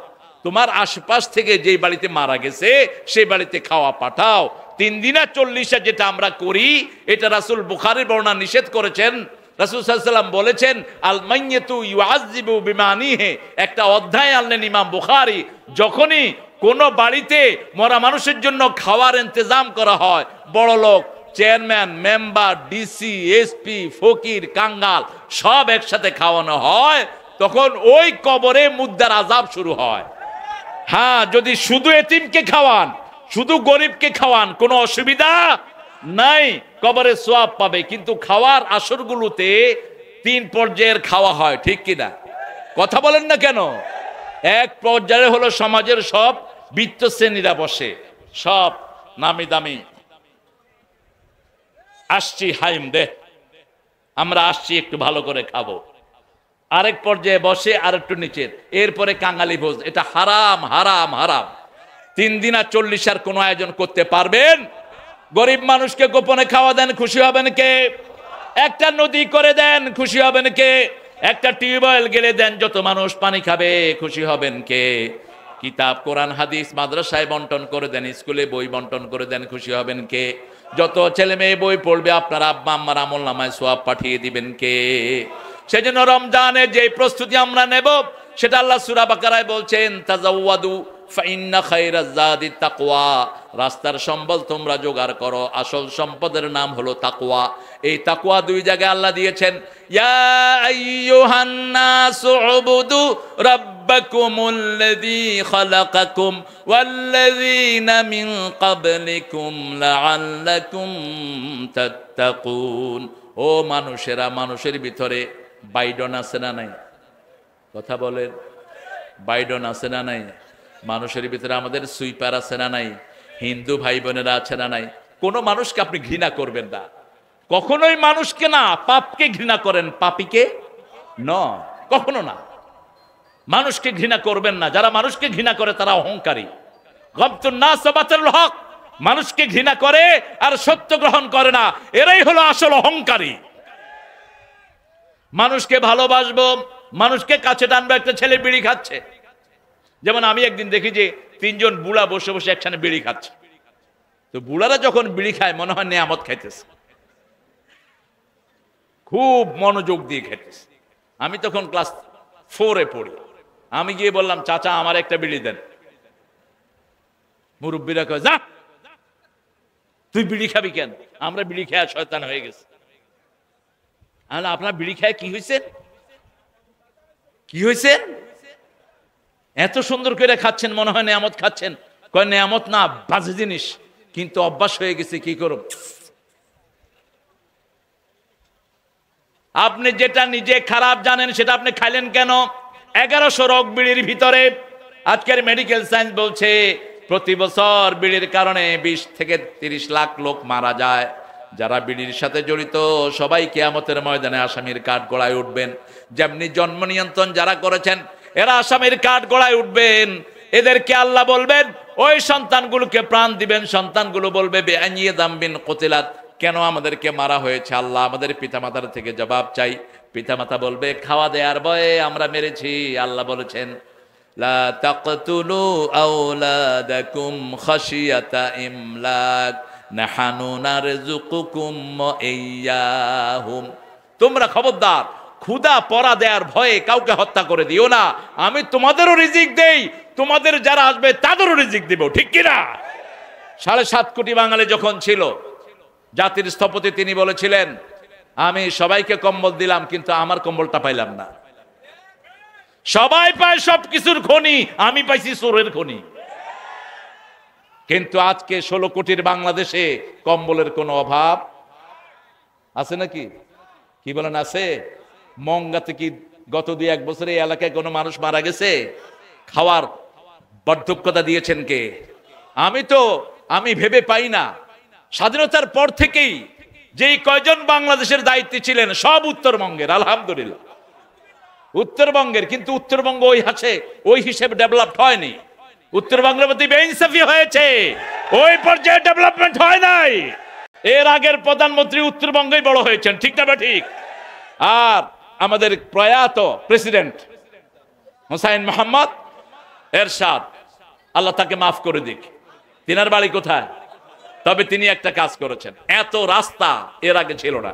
তোমার আশপাশ থেকে যেই বাড়িতে মারা গেছে সেই বাড়িতে খাওয়া পাঠাও। 3 দিনা 40 যেটা আমরা করি, এটা রাসূল বুখারীর বর্ণনা নিষেধ করেছেন। রাসূল সাল্লাল্লাহু আলাইহি ওয়াসাল্লাম বলেছেন আল মাইয়াতু ইউআযিবু বিমানিহি, একটা অধ্যায় আনলেন ইমাম বুখারী। যখনই কোন বাড়িতে মরা মানুষের জন্য খাওয়ার ইন্তজাম করা হয়, বড় লোক, চেয়ারম্যান, মেম্বার, ডিসি, এসপি, ফকির, কাঙ্গাল সব একসাথে খাওয়ানো হয়, তখন ওই কবরে মুদ্দার আযাব শুরু হয়। হ্যাঁ, যদি শুধু এতিমকে খাওয়ান, শুধু গরিবকে খাওয়ান, কোনো অসুবিধা নাই, কবরে সওয়াব পাবে। কিন্তু খাওয়ার আসরগুলোতে 3 পর্যায়ের খাওয়া হয়, ঠিক কিনা? কথা বলেন না কেন? এক পর্যায়ে হলো সমাজের সব বিত্ত শ্রেণীরা বসে, সব নামি দামি, আসছি হাইম দে, আমরা আসছি একটু ভালো করে খাবো। আরেক পর্যায়ে বসে আর একটু নিচে, এরপরে কাঙালি ভোজ। এটা হারাম হারাম হারাম। 3 দিন আর 40 আর কোনো আয়োজন করতে পারবেন? গরিব মানুষকে গোপনে খাওয়া দেন, খুশি হবেন কে? একটা নদী করে দেন, খুশি হবেন কে? একটা টিউবওয়েল গেলে দেন, যত মানুষ পানি খাবে, খুশি হবেন কে? কিতাব, কোরআন, হাদিস মাদ্রাসায় বন্টন করে দেন, স্কুলে বই বন্টন করে দেন, খুশি হবেন কে? যত ছেলে মেয়ে বই পড়বে আপনার আব্বা আম্মার আমল নামায় সওয়াব পাঠিয়ে দিবেন কে? সেজন্য রমজানের যে প্রস্তুতি আমরা নেব, সেটা আল্লাহ সূরা বাকারায় বলছেন তাজাওয়াদু ফাইন্না খায়রাজ যাদি তাকওয়া। রাস্তার সম্বল তোমরা জোগাড় করো, আসল সম্পদের নাম হলো তাকওয়া। এই তাকওয়া 2 জায়গায় আল্লাহ দিয়েছেন, ইয়া আইয়ুহান নাসু উবুদু রাব্বাকুমুল্লাযী খালাকাকুম ওয়াল্লাযীনা মিন ক্বাবলিকুম লাআল্লাকুম তাত্তাকুন। ও মানুষেরা, মানুষের ভিতরে বাইডন আছে না নাই? কথা বলেন, বাইডন আছে না নাই? মানুষের ভিতরে আমাদের সুইপার আছে না নাই? হিন্দু ভাই বোনেরা আছে না নাই? কোন মানুষকে আপনি ঘৃণা করবেন না, কখনোই মানুষকে না, পাপকে ঘৃণা করেন, পাপীকে নয়, কখনো না। মানুষকে ঘৃণা করবেন না। যারা মানুষকে ঘৃণা করে তারা অহংকারী। গাবতুন নাস বাতিল হক, মানুষকে ঘৃণা করে আর সত্য গ্রহণ করে না, এরাই হলো আসল অহংকারী। মানুষকে ভালোবাসবো, মানুষকে কাছে টানবো। একটা ছেলে বিড়ি খাচ্ছে, যেমন আমি একদিন দেখি যে 3 জন বুড়া বসে বসে একসাথে বিড়ি খাচ্ছে। তো বুড়ারা যখন বিড়ি খায় মনে হয় নেয়ামত খাইতেছে, খুব মনোযোগ দিয়ে খাইতেছে। আমি তখন ক্লাস 4-এ পড়ি। আমি গিয়ে বললাম, চাচা আমার একটা বিড়ি দেন। মুরব্বীরা কয়, যা তুই বিড়ি খাবি কেন? আমরা বিড়ি খেয়ে শয়তান হয়ে গেছে। আপনার বিড়ি খেয়ে কি হয়েছে? কি হয়েছে? এত সুন্দর করে খাচ্ছেন, মনে হয় নেয়ামত খাচ্ছেন। কয় নেয়ামত না, বাজে জিনিস, কিন্তু অভ্যাস হয়ে গেছে, কি করব? আপনি যেটা নিজে খারাপ জানেন সেটা আপনি খাইলেন কেন? 1100 রগ বিড়ির ভিতরে আজকের মেডিকেল সায়েন্স বলছে প্রতি বছর বিড়ির কারণে 20 থেকে 30 লাখ লোক মারা যায়। যারা বিড়ির সাথে জড়িত সবাই কিয়ামতের ময়দানে আসামির কাঠগড়ায় উঠবেন। যেমনি জন্ম নিয়ন্ত্রণ যারা করেছেন এরা আসামির কাঠগড়ায় উঠবেন। এদেরকে আল্লাহ বলবেন ওই সন্তানগুলোকে প্রাণ দিবেন। সন্তানগুলো বলবে বেআইনি দামবিন কতিলাত, কেন আমাদেরকে মারা হয়েছে আল্লাহ? আমাদের পিতামাতার থেকে জবাব চাই। পিতামাতা বলবে খাওয়া দেয়ার ভয়ে আমরা মেরেছি। আল্লাহ বলেছেন লা তাকতুলু আওলাদাকুম খাশিয়াতা ইমলাক, নাহানু নারযুকুকুম ওয়া ইয়্যাহুম। তোমরা খবরদার ক্ষুধা পরা দেওয়ার ভয়ে কাউকে হত্যা করে দিও না, আমি তোমাদেরও রিজিক দেই, তোমাদের যারা আসবে তাদেরও রিজিক দিব, ঠিক কিনা? 7.5 কোটি বাঙালি যখন ছিল, জাতির স্থপতি তিনি বলেছিলেন, আমি সবাইকে কম্বল দিলাম কিন্তু আমার কম্বলটা পাইলাম না। সবাই পায় সবকিছুর খনি, আমি পাইছি চোরের খনি। কিন্তু আজকে 16 কোটির বাংলাদেশে কম্বলের কোনো অভাব আছে নাকি? কি বলেন, আছে? মঙ্গাতে কি গত 2-1 বছরে এই এলাকায় কোনো মানুষ মারা গেছে? খাওয়ার বার্ধক্যতা দিয়েছেন কে? আমি ভেবে পাই না, স্বাধীনতার পর থেকেই যেই কয়জন বাংলাদেশের দায়িত্বে ছিলেন সব উত্তরবঙ্গের, আলহামদুলিল্লাহ উত্তরবঙ্গের, কিন্তু উত্তরবঙ্গ ওই হিসেবে ডেভেলপড হয়নি। উত্তরবঙ্গের প্রতি বেইনসাফি হয়েছে, ওই পর্যায়ে ডেভেলপমেন্ট হয় নাই। এর আগের প্রধানমন্ত্রী উত্তরবঙ্গেই বড় হয়েছেন, ঠিক না ঠিক? আর আমাদের প্রয়াত প্রেসিডেন্ট হুসাইন মোহাম্মদ এরশাদ, আল্লাহ তাকে মাফ করে দিক, তিনার বাড়ি কোথায়? তবে তিনি একটা কাজ করেছেন, এত রাস্তা এর আগে ছিল না,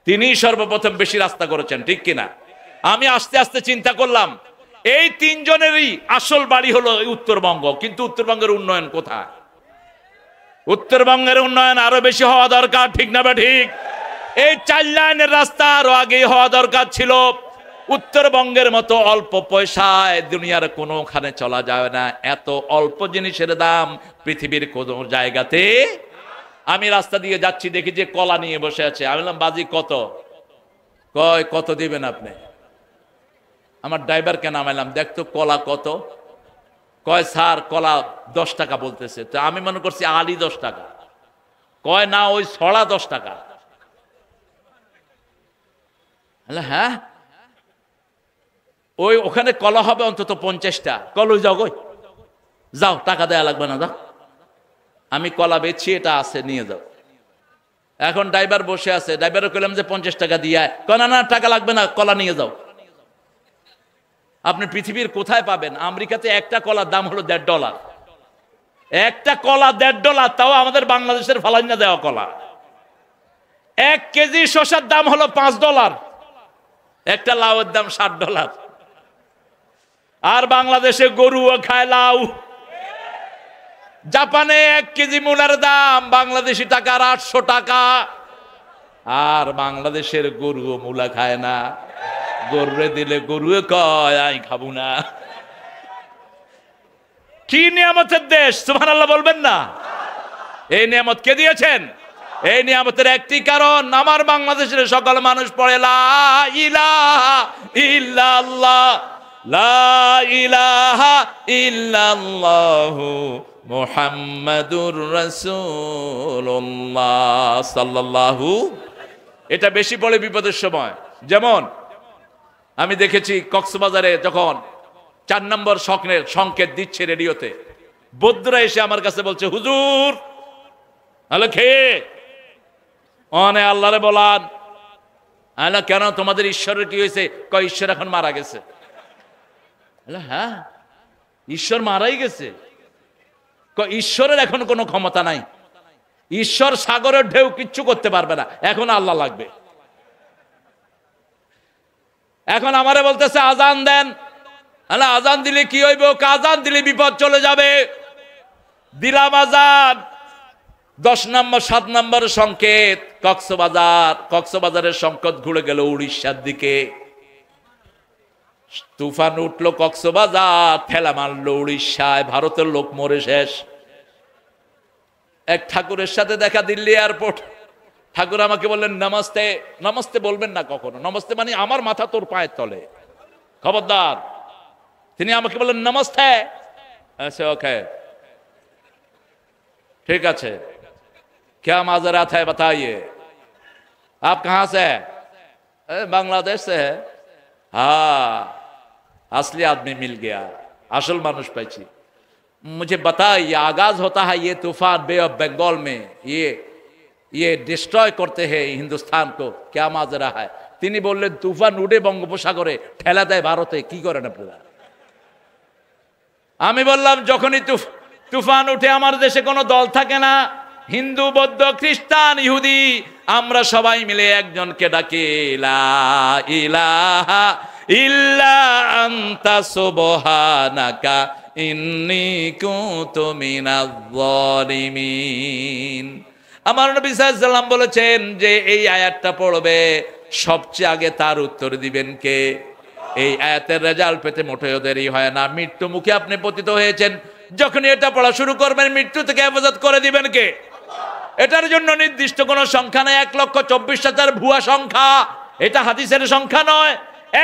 তিনি সর্বপ্রথম বেশি রাস্তা করেছেন, ঠিক কিনা? আমি আস্তে আস্তে চিন্তা করলাম, এই 3 জনেরই আসল বাড়ি হলো উত্তরবঙ্গ, কিন্তু উত্তরবঙ্গের উন্নয়ন কোথায়? উত্তরবঙ্গের উন্নয়ন আরো বেশি হওয়া দরকার, ঠিক না ঠিক? এই 4 লাইনের রাস্তা আরো আগে হওয়া দরকার ছিল। উত্তরবঙ্গের মতো অল্প পয়সায় দুনিয়ার কোনোখানে চলা যায় না, এত অল্প জিনিসের দাম পৃথিবীর কোনো জায়গাতে। আমি রাস্তা দিয়ে যাচ্ছি, দেখি যে কলা নিয়ে বসে আছে। আমি বললাম, বাজি কত? কয়, কত দিবেন আপনি? আমার ড্রাইভারকে নামাইলাম, দেখতো কলা কত? কয়, স্যার কলা 10 টাকা বলতেছে। তো আমি মনে করছি আলি 10 টাকা। কয়, না, ওই ছড়া 10 টাকা। হ্যাঁ, ওখানে কলা হবে অন্তত 50টা। কলই যাও, যাও, টাকা দেয়া লাগবে না, যাও, আমি কলা বেচছি, এটা আছে, নিয়ে যাও। এখন ড্রাইভার বসে আছে, ড্রাইভারও কইলাম যে 50 টাকা দিয়ে, কয় না, টাকা লাগবে না, কলা নিয়ে যাও। আপনি পৃথিবীর কোথায় পাবেন? আমেরিকাতে একটা কলার দাম হলো $1.5। একটা কলা $1.5, তাও আমাদের বাংলাদেশের ফালাইনা দেওয়া কলা। 1 কেজি শসার দাম হলো $5, একটা লাউয়ের দাম $60। আর বাংলাদেশে গরুও খায় লাউ। জাপানে 1 কেজি মূলার দাম বাংলাদেশি টাকার 800 টাকা। আর বাংলাদেশের গরুও মূলা খায় না। গরুরে দিলে গরুয়ে কয়, আমি খাবো না। কি নিয়ামতের দেশ, সুবহানাল্লাহ বলবেন না? এই নিয়ামত কে দিয়েছেন? এই নিয়ামতের একটি কারণ, আমার বাংলাদেশের সকল মানুষ পড়ে লা ইলাহা ইল্লাল্লাহ, লা ইলাহা ইল্লাল্লাহু মুহাম্মাদুর রাসূলুল্লাহ সাল্লাল্লাহু। এটা বেশি পড়ে বিপদের সময়। যেমন আমি দেখেছি কক্সবাজারে যখন 4 নম্বর সংকেত দিচ্ছে রেডিওতে, বৌদ্ধরা এসে আমার কাছে বলছে, হুজুর হ্যালো, খেয়ে অনে আল্লাহরে বলান। আল্লাহ, কেন, তোমাদের ঈশ্বরের কি হয়েছে? কয়, ঈশ্বর এখন মারা গেছে। হ্যাঁ, ঈশ্বর মারাই গেছে। ঈশ্বরের এখন কোনো ক্ষমতা নাই, ঈশ্বর সাগরের ঢেউ কিচ্ছু করতে পারবে না, এখন আল্লাহ লাগবে। এখন আমারে বলতেছে আজান দেন। আল্লাহ, আজান দিলে কি হইব? আজান দিলে বিপদ চলে যাবে। দিলাম আজান। 10 নম্বর 7 নম্বর সংকেত কক্সবাজারের সংকেত ঘুরে গেল উড়িষ্যার দিকে। তুফান উঠলো কক্সবাজার, ঠেলা মারলো উড়িষ্যায়, ভারতের লোক মরে শেষ। এক ঠাকুরের সাথে দেখা দিল্লি এয়ারপোর্ট। ঠাকুর আমাকে বললেন, নমস্তে। নমস্তে বলবেন না কখনো, নমস্তে মানে আমার মাথা তোর পায়ের তলে, খবরদার। তিনি আমাকে বললেন নমস্তে। আচ্ছা, ওকে, ঠিক আছে। क्या माजरात है बताइए, आप कहाँ से है? बांग्लादेश से है। हाँ, असली आदमी मिल गया, असल मानुष पाइছি। मुझे बताइए, आगाज होता है ये तूफान बे ऑफ बंगाल में, ये डिस्ट्रॉय करते हैं हिंदुस्तान को, क्या माजरा है? তিনি বললেন, তুফান উঠে বঙ্গোপসাগরে ঠেলা দেয় ভারতে, কি করেন আপনারা? আমি বললাম, যখনই তুফান উঠে আমার দেশে কোনো দল থাকে না, হিন্দু, বৌদ্ধ, খ্রিস্টান, ইহুদি, আমরা সবাই মিলে একজনকে ডাকি, লা ইলাহা ইল্লা আনতা সুবহানাকা ইন্নী কুনতু মিনাজ জালিমিন। আমার নবী সাল্লাল্লাহু আলাইহি ওয়াসাল্লাম বলেছেন যে এই আয়াতটা পড়বে সবচেয়ে আগে তার উত্তর দিবেন কে? এই আয়াতের রেজাল্ট পেতে মোটেও দেরি হয় না। মৃত্যু মুখে আপনি পতিত হয়েছেন, যখন এটা পড়া শুরু করবেন মৃত্যু থেকে হেফাজত করে দিবেন কে? এটার জন্য নির্দিষ্ট কোনো সংখ্যা নেই। 1,24,000 ভুয়া সংখ্যা, এটা হাদিসের সংখ্যা নয়।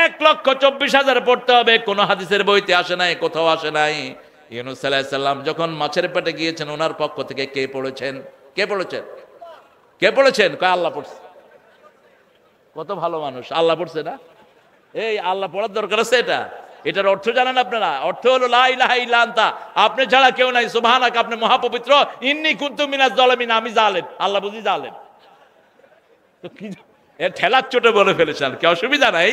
1,24,000 পড়তে হবে, কোনো হাদিসের বইতে আসে নাই, কোথাও আসে নাই। ইউনূস আলাইহিস সালাম যখন মাছের পেটে গিয়েছেন, ওনার পক্ষ থেকে কে পড়েছেন? কে পড়েছেন? কে পড়েছেন? কয় আল্লাহ পড়ছে। কত ভালো মানুষ, আল্লাহ পড়ছে না? এই আল্লাহ পড়ার দরকার আছে? এটার অর্থ জানেন আপনারা? অর্থ হলো লা ইলাহা ইল্লা আনতা, আপনি ছাড়া কেউ নাই, সুবহানাকা, আপনি মহাপবিত্র, ইন্নী কুনতু মিনাজ জালিমিন, আমি জালেম। আল্লাহ বুঝি জালেম? তো কি ঠেলার চোটে বলে ফেলেছেন, কি অসুবিধা নাই।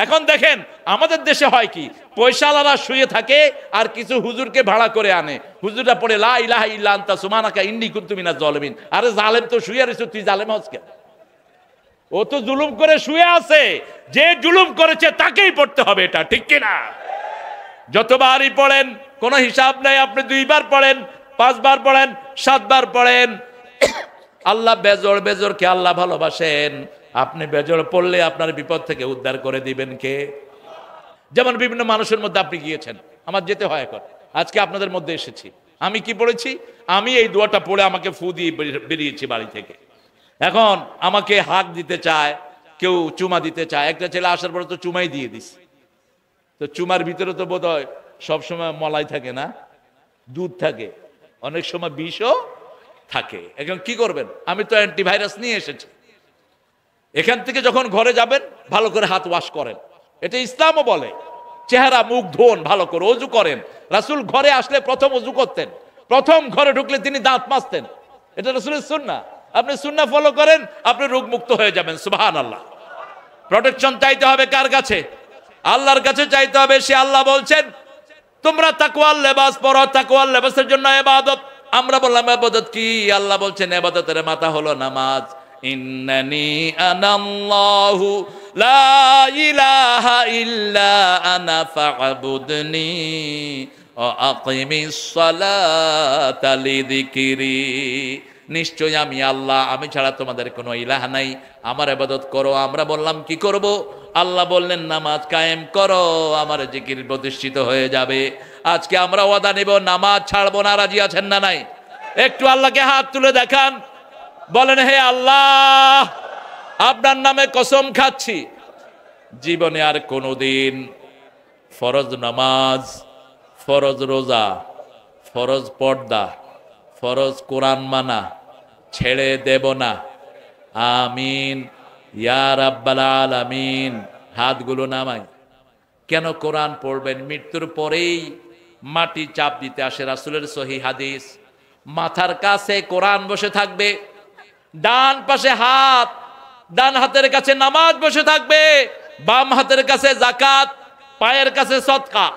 এখন দেখেন আমাদের দেশে হয় কি, পয়সাওয়ালারা শুয়ে থাকে আর কিছু হুজুরকে ভাড়া করে আনে, হুজুররা পড়ে লা ইলাহা ইল্লা আনতা সুবহানাকা ইন্নী কুনতু মিনাজ জালিমিন। আরে জালেম তো শুয়ে রইছ, তুই জালেম হস কেন? ও তো জুলুম করে শুয়ে আছে, যে জুলুম করেছে তাকেই পড়তে হবে, এটা ঠিক কিনা? যতবারই পড়েন কোনো হিসাব নাই, আপনি 2 বার পড়েন, 5 বার পড়েন, 7 বার পড়েন, আল্লাহ বেজোড়, বেজোড়কে আল্লাহ ভালোবাসেন। আপনি বেজোড় পড়লে আপনার বিপদ থেকে উদ্ধার করে দিবেন কে? যেমন বিভিন্ন মানুষের মধ্যে আপনি গিয়েছেন, আমার যেতে হয় এখন, আজকে আপনাদের মধ্যে এসেছি, আমি কি পড়েছি? আমি এই দোয়াটা পড়ে আমাকে ফু দিয়ে বেরিয়েছি বাড়ি থেকে। এখন আমাকে হাত দিতে চায়, কেউ চুমা দিতে চায়। একটা ছেলে আসার পরে তো চুমাই দিয়ে দিস, তো চুমার ভিতরে তো বোধ হয় সবসময় মলাই থাকে না, দুধ থাকে, অনেক সময় বিষও থাকে। এখন কি করবেন? আমি তো অ্যান্টিভাইরাস নিয়ে এসেছি। এখান থেকে যখন ঘরে যাবেন ভালো করে হাত ওয়াশ করেন, এটা ইসলামও বলে। চেহারা মুখ ধোন ভালো করে, অজু করেন। রাসূল ঘরে আসলে প্রথম অজু করতেন, প্রথম ঘরে ঢুকলে তিনি দাঁত মাজতেন, এটা রাসূলের সুন্নাহ। আপনি সুন্নাহ ফলো করেন, আপনি রোগ মুক্ত হয়ে যাবেন। সুবহানাল্লাহ। প্রোটেকশন চাইতে হবে কার কাছে? আল্লাহর কাছে চাইতে হবে। সে আল্লাহ বলছেন তোমরা তাকওয়ার লেবাস পরো, তাকওয়ার লেবাসের জন্য ইবাদত। আমরা বললাম ইবাদত কি? আল্লাহ বলছেন ইবাদতের মাথা হলো নামাজ। ইন্নানি আনাল্লাহু লা ইলাহা ইল্লা আনা ফা'বুদনি ওয়া আকিমিস সালাতা লিযিকরি। নিশ্চয় আমি আল্লাহ, আমি ছাড়া তোমাদের কোনো ইলাহ নাই, আমার ইবাদত করো। আমরা বললাম কি করব? আল্লাহ বললেন নামাজ কায়েম করো, আমার জিকির প্রতিষ্ঠিত হয়ে যাবে। আজকে আমরা ওয়াদা নেব নামাজ ছাড়বো না। রাজি আছেন না নাই? একটু আল্লাহকে হাত তুলে দেখান, বলেন হে আল্লাহ, আপনার নামে কসম খাচ্ছি জীবনে আর কোনোদিন ফরজ নামাজ, ফরজ রোজা, ফরজ পর্দা, ফরজ কোরআন মানা ছেড়ে দেব না। আমিন ইয়া রাব্বাল আলামিন। হাতগুলো নামাই। কেন কোরআন পড়বেন? মৃত্যুর পরেই মাটি চাপ দিতে আসে, রাসূলের সহিহ হাদিস। মাথার কাছে কোরআন বসে থাকবে, ডান পাশে হাত, ডান হাতের কাছে নামাজ বসে থাকবে, বাম হাতের কাছে যাকাত, পায়ের কাছে সদকা।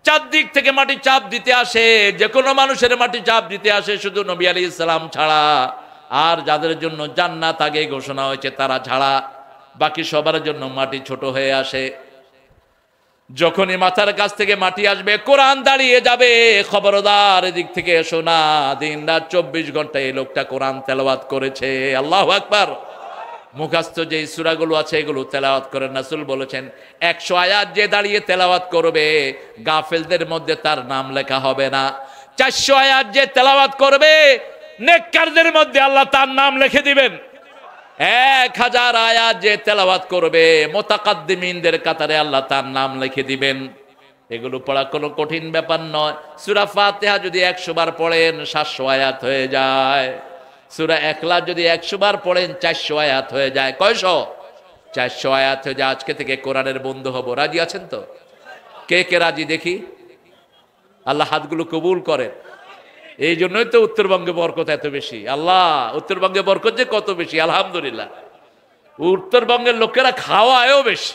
চারদিক থেকে মাটি চাপ দিতে আসে, যে কোনো মানুষের মাটি চাপ দিতে আসে, শুধু নবী আলাইহিস সালাম ছাড়া। আর যাদের জন্য জান্নাত আগে ঘোষণা হয়েছে তারা ছাড়া বাকি সবার জন্য মাটি ছোট হয়ে আসে। যখনই মাথার কাছ থেকে মাটি আসবে কোরআন দাঁড়িয়ে যাবে, খবরদার এদিক থেকে এসো না। দিন রাত 24 ঘন্টা এই লোকটা কোরআন তেলাওয়াত করেছে। আল্লাহু আকবার। মুখস্থ যে সূরাগুলো আছে এগুলো তেলাওয়াত করেন। রাসূল বলেছেন 100 আয়াত যে দাঁড়িয়ে তেলাওয়াত করবে গাফেলদের মধ্যে তার নাম লেখা হবে না। 400 আয়াত যে তেলাওয়াত করবে নেককারদের মধ্যে আল্লাহ তার নাম লিখে দিবেন। 1000 আয়াত যে তেলাওয়াত করবে মুতাকাদ্দিমিনদের কাতারে আল্লাহ তার নাম লিখে দিবেন। এগুলো পড়া কোনো কঠিন ব্যাপার নয়। সূরা ফাতিহা যদি 100 বার পড়েন 700 আয়াত হয়ে যায়। সূরা ইখলাস যদি 100 বার পড়েন 400 আয়াত হয়ে যায়। কয়শো? 400 আয়াত হয়ে যায়। আজকে থেকে কোরআনের বন্ধু হব। রাজি আছেন তো? কে কে রাজি দেখি? আল্লাহ হাতগুলো কবুল করেন। এই জন্যই তো উত্তরবঙ্গে বরকত এত বেশি। আল্লাহ উত্তরবঙ্গে বরকত যে কত বেশি, আলহামদুলিল্লাহ। উত্তরবঙ্গের লোকেরা খাওয়ায়ও বেশি,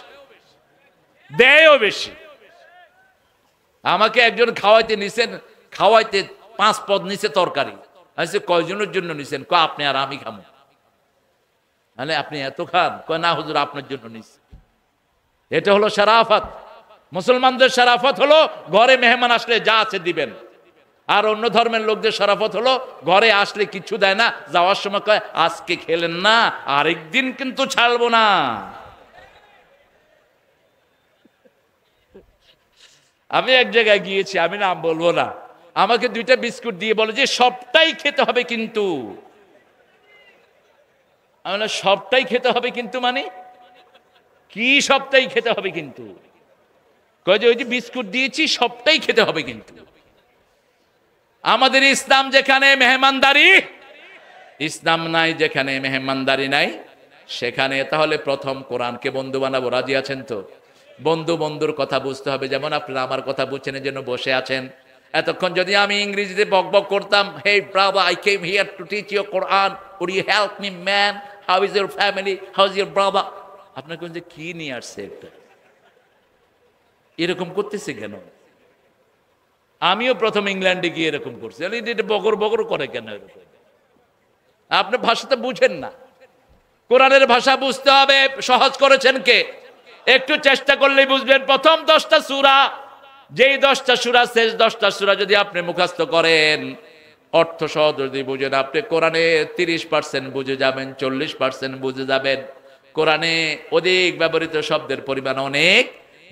দেয়ও বেশি। আমাকে একজন খাওয়াইতে 5 পদ নিচে তরকারি, আচ্ছা কয়জনের জন্য নিছেন? আপনি আর আমি খামো। মানে আপনি এত খান? না হুজুর আপনার জন্য নিছি। এটা হলো শরাফত। মুসলমানদের শরাফত হলো ঘরে মেহমান আসলে যা আছে দিবেন। আর অন্য ধর্মের লোকদের শরাফত হলো ঘরে আসলে কিছু দেয় না, যাওয়ার সময় কয় আজকে খেলেন না, আরেকদিন কিন্তু ছাড়বো না। আমি এক জায়গায় গিয়েছি, আমি নাম বলবো না, আমাকে 2টা বিস্কুট দিয়ে বলে যে সবটাই খেতে হবে কিন্তু। আমি বললাম সবটাই খেতে হবে কিন্তু মানে কি? সবটাই খেতে হবে কিন্তু কয় যে ওই যে বিস্কুট দিয়েছি সবটাই খেতে হবে কিন্তু। আমাদের ইসলাম যেখানে মেহমানদারি, ইসলাম নাই যেখানে মেহমানদারি নাই সেখানে তাহলে প্রথম কোরআনকে বন্ধু বানাবো। রাজি আছেন তো? বন্ধু বন্ধুর কথা বুঝতে হবে। যেমন আপনারা আমার কথা বুঝছেন এই জন্য বসে আছেন। এতক্ষণ যদি আমি ইংরেজিতে বকবক করতাম, hey Bravo I came here to teach you Quran, would you help me man, how is your family, how is your Bravo, আপনার কোন যে কি নিয়ে আসছে একটা এরকম করতেছে কেন? আমিও প্রথম ইংল্যান্ডে গিয়ে এরকম করছি। এটা বগর বগর করে কেন এরকম? আপনি ভাষাটা বুঝেন না। কোরআনের ভাষা বুঝতে হবে। সহজ করেছেন কে? একটু চেষ্টা করলেই বুঝবেন। প্রথম 10টা সূরা, যেই 10টা সূরা, শেষ 10টা সূরা যদি আপনি মুখস্থ করেন, অর্থ সহ যদি বুঝেন, আপনি কোরআনে 30% বুঝে যাবেন, 40% বুঝে যাবেন। কোরআনে অধিক ব্যবহৃত শব্দের পরিমাণ অনেক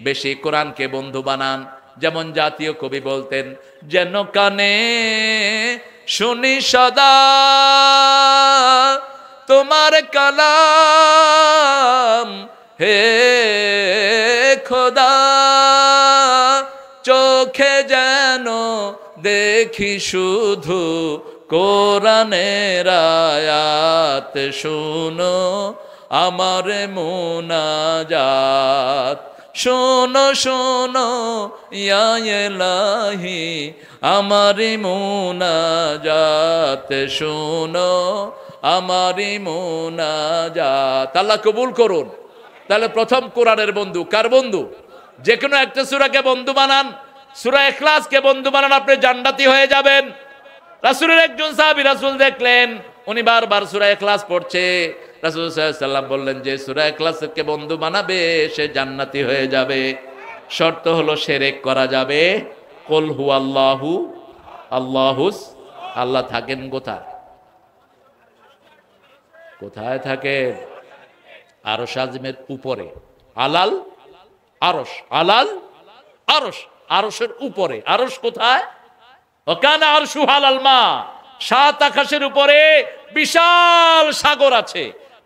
বেশি। কোরআনকে বন্ধু বানান। যেমন জাতীয় কবি বলতেন, যেন কানে শুনি সদা তোমার কালাম, হে খোদা চোখে যেন দেখি শুধু কোরআনের আয়াত, শুনো আমার মুনাজাত, শোনো শোনো ইয়া ইলাহি আমারি মুনাজাত, শোনো আমারি মুনাজাত। আল্লাহ কবুল করুন। তাহলে প্রথম কোরআনের বন্ধু কার বন্ধু? যে কোনো একটা সূরাকে বন্ধু বানান। সূরা ইখলাসকে বন্ধু বানান, আপনি জান্নাতি হয়ে যাবেন। রাসূলের একজন সাহাবী রাসূল দেখলেন উনি বারবার সূরা ইখলাস পড়ছে। রাসূল সাল্লাল্লাহু আলাইহি ওয়াসাল্লাম বললেন যে সূরা ইখলাসকে বন্ধু বানাবে সে জান্নাতি হয়ে যাবে। শর্ত হলো শিরক করা যাবে। কুল হুয়াল্লাহু আল্লাহুস, আল্লাহ থাকেন কোথায়? কোথায় থাকেন? আরশ আযমের উপরে, আলাল আরশ, আলাল আরশ, আরশের উপরে। আরশ কোথায়? ওকানা আরশু আলাল মা, 7 আকাশের উপরে বিশাল সাগর আছে।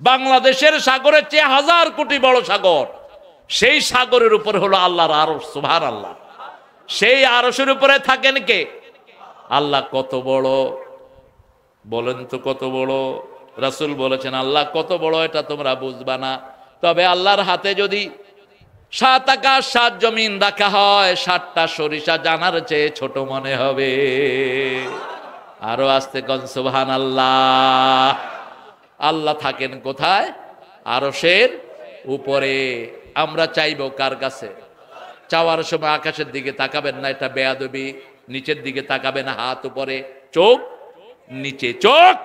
বাংলাদেশের সাগরের চেয়ে 1000 কোটি বড় সাগর। সেই সাগরের উপরে হলো আল্লাহর আরশ। সুবহানাল্লাহ। সেই আরশের উপরে থাকেন কে? আল্লাহ। কত বড় বলেন তো, কত বড়? রাসূল বলেছেন আল্লাহ কত বড় এটা তোমরা বুঝবা না। তবে আল্লাহর হাতে যদি 7 আকাশ 7 জমিন রাখা হয়, 7টা সরিষা জানার চেয়ে ছোট মনে হবে। আরো আস্তে কোন সুবহানাল্লাহ। আল্লাহ থাকেন কোথায়? আরশের উপরে। আমরা চাইবো কার কাছে? চাওয়ার সময় আকাশের দিকে তাকাবেন না, এটা বেয়াদবি। নিচের দিকে তাকাবেন, হাত উপরে, চোখ নিচে। চোখ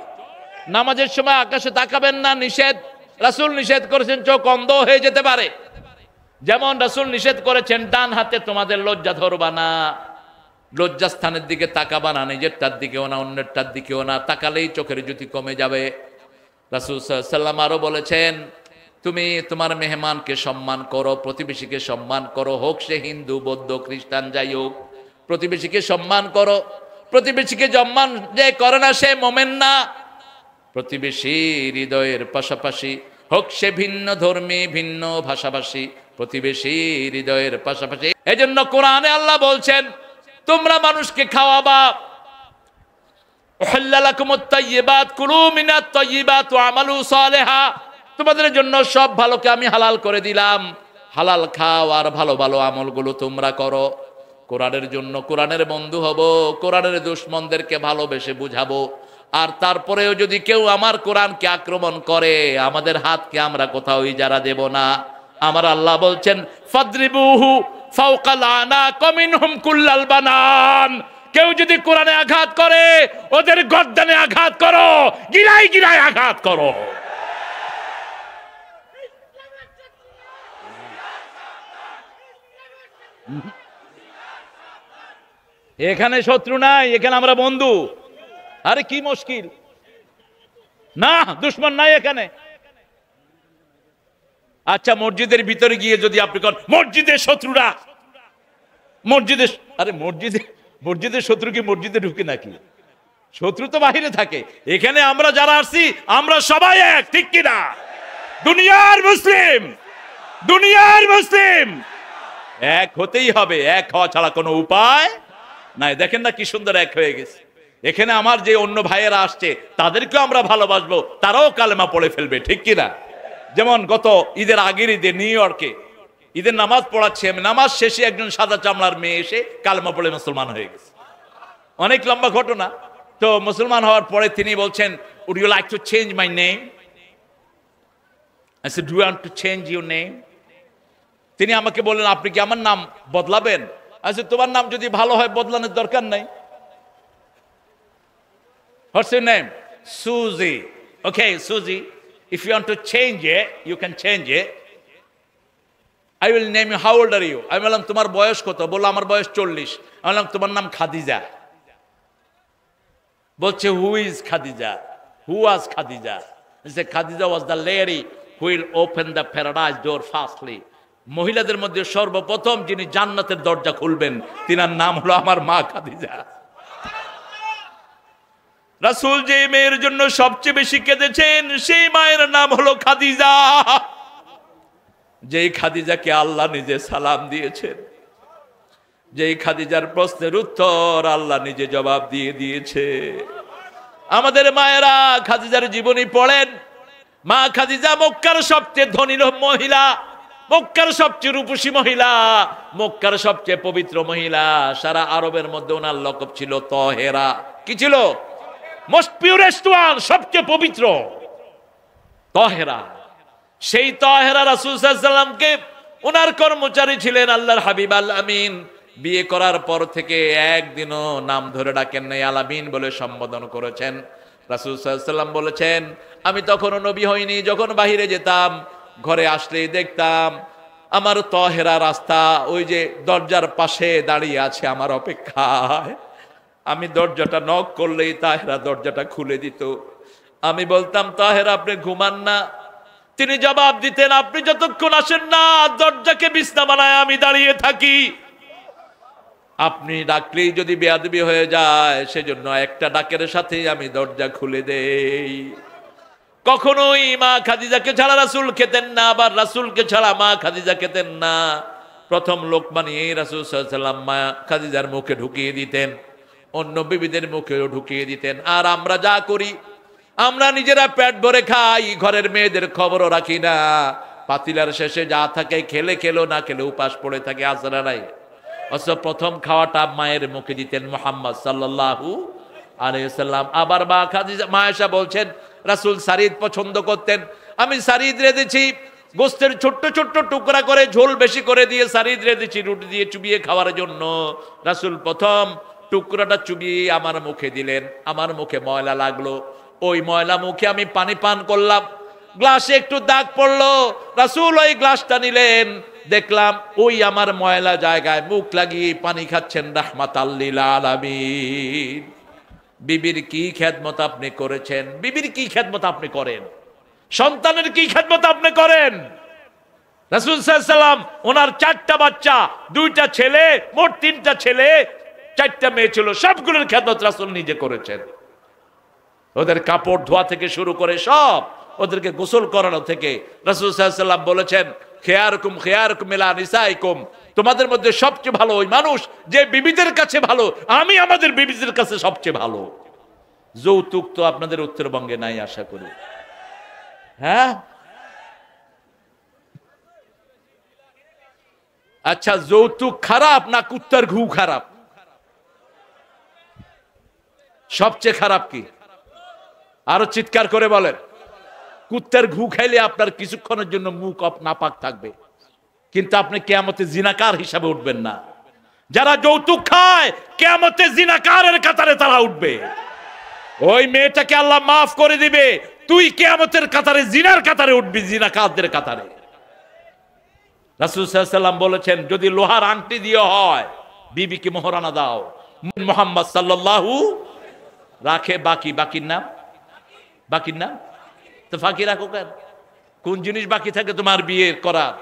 নামাজের সময় আকাশে তাকাবেন না, নিষেধ। রাসূল নিষেধ করেছেন, চোখ অন্ধ হয়ে যেতে পারে। যেমন রাসূল নিষেধ করেছেন ডান হাতে তোমাদের লজ্জা ধরবা না, লজ্জাস্থানের দিকে তাকাবা না, নিজেরটার দিকেও না, অন্যেরটার দিকেও না। তাকালেই চোখের জ্যোতি কমে যাবে। রাসূল সাল্লাল্লাহু আলাইহি ওয়াসাল্লাম আরো বলেছেন, তুমি তোমার মেহমানকে সম্মান করো, প্রতিবেশীকে সম্মান করো, হোক সে হিন্দু বৌদ্ধ খ্রিস্টান যাই হোক, প্রতিবেশীকে সম্মান করো। প্রতিবেশীকে সম্মান যে করে না সে মুমিন না। প্রতিবেশী হৃদয়ের পাশাপাশি, হোক সে ভিন্ন ধর্মী ভিন্ন ভাষাভাষী, প্রতিবেশী হৃদয়ের পাশাপাশি। এজন্য কোরআনে আল্লাহ বলছেন তোমরা মানুষকে খাওয়াবা। উহিল্লা লাকুমুত তাইয়্যিবাত কুলু মিনাত তাইয়্যিবাত ওয়া আমালু সালিহা, তোমাদের জন্য সব ভালোকে আমি হালাল করে দিলাম। হালাল খাও আর ভালো ভালো আমলগুলো তোমরা করো। কোরআনের জন্য কোরআনের বন্ধু হব, কোরআনের দুশমনদেরকে ভালোবেসে বুঝাবো। আর তারপরেও যদি কেউ আমার কোরআনকে আক্রমণ করে, আমাদের হাতকে আমরা কোথাও ইজারা দেব না। আমার আল্লাহ বলছেন ফাদরিবুহু ফাওকাল আনাক মিনহুম কুল্লাল বানান, কেউ যদি কোরআনে আঘাত করে ওদের গর্দানে আঘাত করো, গিরায় গিরায় আঘাত করো। এখানে শত্রু নাই, এখানে আমরা বন্ধু। আরে কি মুশকিল, না দুশ্মন নাই এখানে। আচ্ছা মসজিদের ভিতরে গিয়ে যদি আপনি করেন মসজিদের শত্রুরা, মসজিদে, আরে মসজিদের শত্রু কি মসজিদে ঢুকে নাকি? শত্রু তো বাহিরে থাকে। এখানে আমরা যারা আসছি আমরা সবাই এক, ঠিক কিনা? দুনিয়ার মুসলিম, দুনিয়ার মুসলিম এক হতেই হবে, এক হওয়া ছাড়া কোনো উপায় নাই। দেখেন না কি সুন্দর এক হয়ে গেছে। এখানে আমার যে অন্য ভাইয়েরা আসছে তাদেরকেও আমরা ভালোবাসবো, তারাও কালেমা পড়ে ফেলবে, ঠিক কিনা? যেমন গত ঈদের আগের ঈদে নিউ ইয়র্কে ঈদের নামাজ পড়াচ্ছি আমি, নামাজ শেষে একজন সাদা চামড়ার মেয়ে এসে কালেমা পড়ে মুসলমান হয়ে গেছে। অনেক লম্বা ঘটনা। তো মুসলমান হওয়ার পরে তিনি বলছেন, would you like to change my name? I said, do you want to change your name? তিনি আমাকে বললেন, আপনি কি আমার নাম বদলাবেন? I said, তোমার নাম যদি ভালো হয় বদলানোর দরকার নাই। What's your name? Susie. Okay, Susie, if you want to change it, you can change it. I will name you. How old are you? আমি বললাম তোমার বয়স কত? বললো আমার বয়স 40। আমি বললাম তোমার নাম খাদিজা। বলছে who is Khadija? Who was Khadija? He said Khadija was the lady who will open the paradise door fastly. মহিলাদের মধ্যে সর্বপ্রথম যিনি জান্নাতের দরজা খুলবেন তিনার নাম হলো আমার মা খাদিজা। রাসূল যে মেয়ের জন্য সবচেয়ে বেশি কেঁদেছেন সেই মায়ের নাম হলো খাদিজা, যেই খাদিজাকে আল্লাহ নিজে সালাম দিয়েছেন, যেই খাদিজার প্রশ্নের উত্তর আল্লাহ নিজে জবাব দিয়ে দিয়েছে। আমাদের মায়েরা খাদিজার জীবনী পড়েন। মা খাদিজা মক্কার সবচেয়ে ধনী মহিলা, মক্কার সবচেয়ে রূপসী মহিলা, মক্কার সবচেয়ে পবিত্র মহিলা। সারা আরবের মধ্যে ওনার লকব ছিল তহেরা। কি ছিল? মোস্ট পিউরেস্ট ওয়ান, সবচেয়ে পবিত্র তহেরা। সেই তহেরা রাসূল সাল্লাল্লাহু আলাইহি ওয়াসাল্লামকে ওনার কর্মচারী ছিলেন আল্লাহর হাবিব আল আমিন। বিয়ে করার পর থেকে একদিনও নাম ধরে ডাকেন নাই, আল আমিন বলে সম্বোধন করেছেন। রাসূল সাল্লাল্লাহু আলাইহি ওয়াসাল্লাম বলেছেন, আমি তখনও নবী হইনি, যখন বাহিরে যেতাম ঘরে আসলেই দেখতাম আমার তহেরা রাস্তা ওই যে দরজার পাশে দাঁড়িয়ে আছে আমার অপেক্ষায়। আমি দরজাটা নক করলেই তাহেরা দরজাটা খুলে দিত। আমি বলতাম তাহেরা আপনি ঘুমান না? তিনি জবাব দিতেন, আপনি যতক্ষণ আসেন না দরজাকে বিছনা বানায় আমি দাঁড়িয়ে থাকি। আপনি ডাকলেই যদি বেয়াদবি হয়ে যায় সেজন্য একটা ডাকের সাথে আমি দরজা খুলে দেই। কখনোই মা খাদিজাকে ছাড়া রাসূল খেতেন না, আবার রাসূলকে ছাড়া মা খাদিজা খেতেন না। প্রথম লোকমা নিয়ে রাসূল সাল্লাল্লাহু আলাইহি ওয়াসাল্লাম মা খাদিজার মুখে ঢুকিয়ে দিতেন, অন্য বিবিদের মুখেও ঢুকিয়ে দিতেন। আর আমরা যা করি, আমরা নিজেরা পেট ভরে খাই, ঘরের মেয়েদের খবরও রাখি না। পাতিলার শেষে যা থাকে খেলে খেলো, না খেলে উপাস পড়ে থাকে, আসরা নাই। অথচ প্রথম খাওয়াটা মায়ের মুখে দিতেন মুহাম্মদ সাল্লাল্লাহু আলাইহি ওয়াসাল্লাম। আবার মা খাদিজা মা আয়েশা বলছেন রাসূল সারিদ পছন্দ করতেন। আমি সারিদ রেঁধেছি, গোস্তের ছোট্ট ছোট্ট টুকরা করে ঝোল বেশি করে দিয়ে সারিদ রেঁধেছি রুটি দিয়ে চুবিয়ে খাওয়ার জন্য। রাসূল প্রথম টুকরাটা চুবিয়ে আমার মুখে দিলেন, আমার মুখে ময়লা লাগলো, ওই ময়লা মুখে আমি পানি পান করলাম, গ্লাসে একটু দাগ পড়লো, রাসূল ওই গ্লাসটা নিলেন, দেখলাম ওই আমার ময়লা জায়গায় মুখ লাগিয়ে পানি খাচ্ছেন রাহমাতাল লিল আলামিন। বিবির কি খেদমত আপনি করেছেন, বিবির কি খেদমত আপনি করেন, সন্তানের কি খেদমত আপনি করেন। রাসূল সাল্লাল্লাহু আলাইহি ওয়াসাল্লাম ওনার 4টা বাচ্চা, 2টা ছেলে, মোট 3টা ছেলে, 4টা মেয়ে ছিল, সবগুলোর খেদমত রাসূল নিজে করেছেন। ওদের কাপড় ধোয়া থেকে শুরু করে সব, ওদেরকে গোসল করানো থেকে রাসূল সাল্লাল্লাহু আলাইহি ওয়াসাল্লাম বলেছেন খেয়ারকুম ইলা নিসাইকুম, তোমাদের মধ্যে সবচেয়ে ভালো ওই মানুষ যে বিবিদের কাছে ভালো, আমি আমাদের বিবিদের কাছে সবচেয়ে ভালো। যৌতুক তো আপনাদের উত্তরবঙ্গে নাই আশা করি, হ্যাঁ? আচ্ছা যৌতুক খারাপ না কুত্তার ঘু খারাপ? সবচেয়ে খারাপ কি? আরো চিৎকার করে বলেন। কুত্তার ঘু খাইলে আপনার কিছুক্ষণের জন্য মুখ নাপাক থাকবে, কিন্তু আপনি কিয়ামতে জিনাকার হিসাবে উঠবেন না। যারা যৌতুক খায় কিয়ামতে জিনাকারের কাতারে তারা উঠবে। ওই মেয়েটাকে আল্লাহ মাফ করে দিবে, তুই কিয়ামতের কাতারে জিনার কাতারে উঠবি, জিনাকারদের কাতারে। রাসূল সাল্লাল্লাহু আলাইহি ওয়াসাল্লাম বলেছেন, যদি লোহার আংটি দিয়ে হয় বিবিকে মোহরানা দাও। মুহাম্মদ সাল্লাল্লাহু রাখে বাকি, বাকির নাম তো ফাঁকি রাখো কেন? কোন জিনিস বাকি থাকে তোমার বিয়ে করার?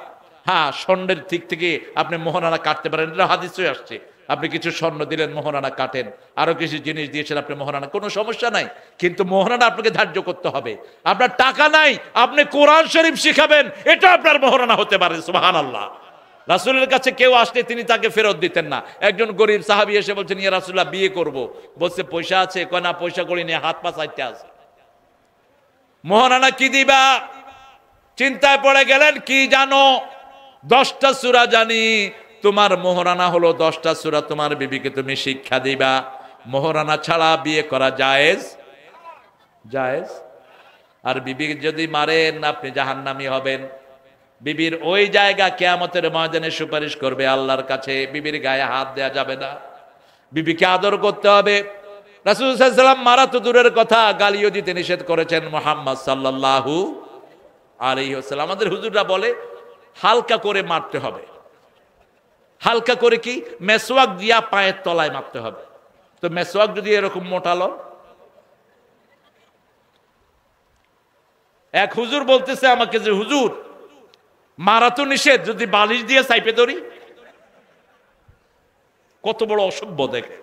হ্যাঁ, স্বর্ণের দিক থেকে আপনি মোহরানা কাটতে পারেন, এটা হাদিসে আসছে। আপনি কিছু স্বর্ণ দিলেন, মোহরানা কাটেন, আরো কিছু জিনিস দিয়েছেন আপনি মোহরানা, কোনো সমস্যা নাই। কিন্তু মোহরানা আপনাকে ধার্য করতে হবে। আপনার টাকা নাই, আপনি কোরআন শরীফ শিখাবেন, এটা আপনার মোহরানা হতে পারে। সুবহানাল্লাহ। রাসূলের কাছে কেউ আসলে তিনি তাকে ফেরত দিতেন না। একজন গরিব সাহাবী এসে বলছেন, ইয়া রাসূলুল্লাহ বিয়ে করব। বলছে পয়সা আছে? কয় না, পয়সা করি নিয়ে হাত পা চাইতে আছে। মোহরানা কি দিবা? চিন্তায় পড়ে গেলেন। কি জানো? 10টা সূরা জানি। তোমার মোহরানা হলো 10টা সূরা, তোমার বিবিকে তুমি শিক্ষা দিবা। মোহরানা ছাড়া বিয়ে করা জায়েজ? জায়েজ। আর বিবিকে যদি মারেন আপনি জাহান্নামী হবেন। বিবির ওই জায়গা কিয়ামতের ময়দানে সুপারিশ করবে আল্লাহর কাছে। বিবির গায়ে হাত দেয়া যাবে না, বিবিকে আদর করতে হবে। রাসূল সাল্লাল্লাহু আলাইহি ওয়াসাল্লাম মারা তো দূরের কথা, গালিও দিতে নিষেধ করেছেন মুহাম্মদ সাল্লাল্লাহু আলাইহি ওয়াসাল্লাম। আমাদের হুজুররা বলে হালকা করে মারতে হবে। হালকা করে কি? মেসওয়াক দিয়া পায়ের তলায় মারতে হবে। তো মেসওয়াক যদি এরকম মোটালো, এক হুজুর বলতেছে আমাকে যে হুজুর মারা তো নিষেধ, যদি বালিশ দিয়ে চাইপে ধরি। কত বড় অসভ্য দেখে।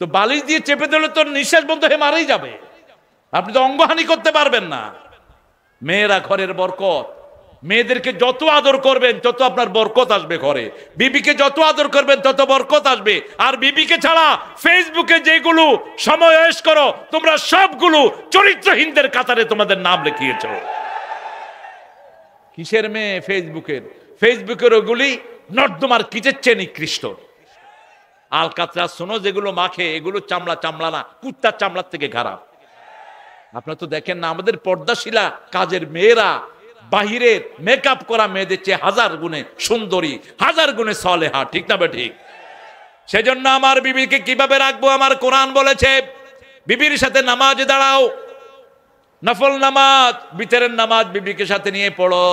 তো বালিশ দিয়ে চেপে ধরলে তো নিঃশ্বাস বন্ধ হয়ে মারাই যাবে, আপনি তো অঙ্গহানি করতে পারবেন না। মেয়েরা ঘরের বরকত। মেয়েদেরকে যত আদর করবেন তত আপনার বরকত আসবে ঘরে। বিবিকে যত আদর করবেন তত বরকত আসবে। আর বিবিকে ছাড়া ফেসবুকে যেগুলো সময় ওয়েস করো, তোমরা সবগুলো চরিত্রহীনদের কাতারে তোমাদের নাম লিখিয়েছ। কিসের মেয়ে? ফেসবুকের ওগুলি নর্দমার কিচের চেয়ে নিকৃষ্ট। আলকাতরা শোনো যেগুলো মাখে, এগুলো চামড়া না, কুত্তার চামড়ার থেকে খারাপ। আপনারা তো দেখেন না, আমাদের পর্দাশীলা কাজের মেয়েরা বাহিরের মেকআপ করা মেয়েদের চেয়ে 1000 গুণে সুন্দরী, 1000 গুণে সলেহা। ঠিক না ঠিক? সেজন্য আমার বিবিকে কিভাবে রাখবো? আমার কোরআন বলেছে বিবির সাথে নামাজে দাঁড়াও, নফল নামাজ, বিতরের নামাজ বিবিকে সাথে নিয়ে পড়ো।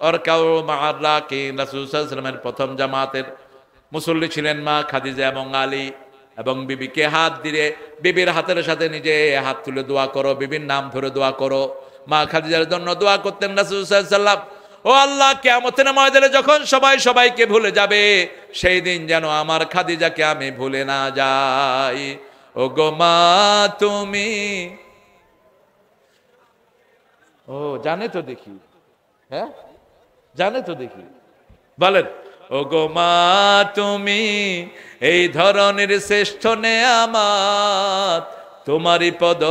আর কাউ মাআল্লাহ কে রাসূল সাল্লাল্লাহু আলাইহি ওয়াসাল্লামের প্রথম জামাতের মুসল্লি ছিলেন মা খাদিজা এবং আলী। এবং বিবিকে হাত দিয়ে বিবির হাতের সাথে নিজে হাত তুলে দোয়া করো, বিবির নাম ধরে দোয়া করো। মা খাদিজার জন্য দোয়া করতেন রাসূল সাল্লাল্লাহু আলাইহি ওয়াসাল্লাম, ও আল্লাহ কিয়ামতের ময়দানে যখন সবাই সবাইকে ভুলে যাবে, সেই দিন যেন আমার খাদিজাকে আমি ভুলে না যাই। ও গো মা তুমি, ও জানে তো দেখি, হ্যাঁ জানে তো দেখি, বলেন ও গো মা তুমি এই ধরনের শ্রেষ্ঠ নেয়ামত, তোমারই পদ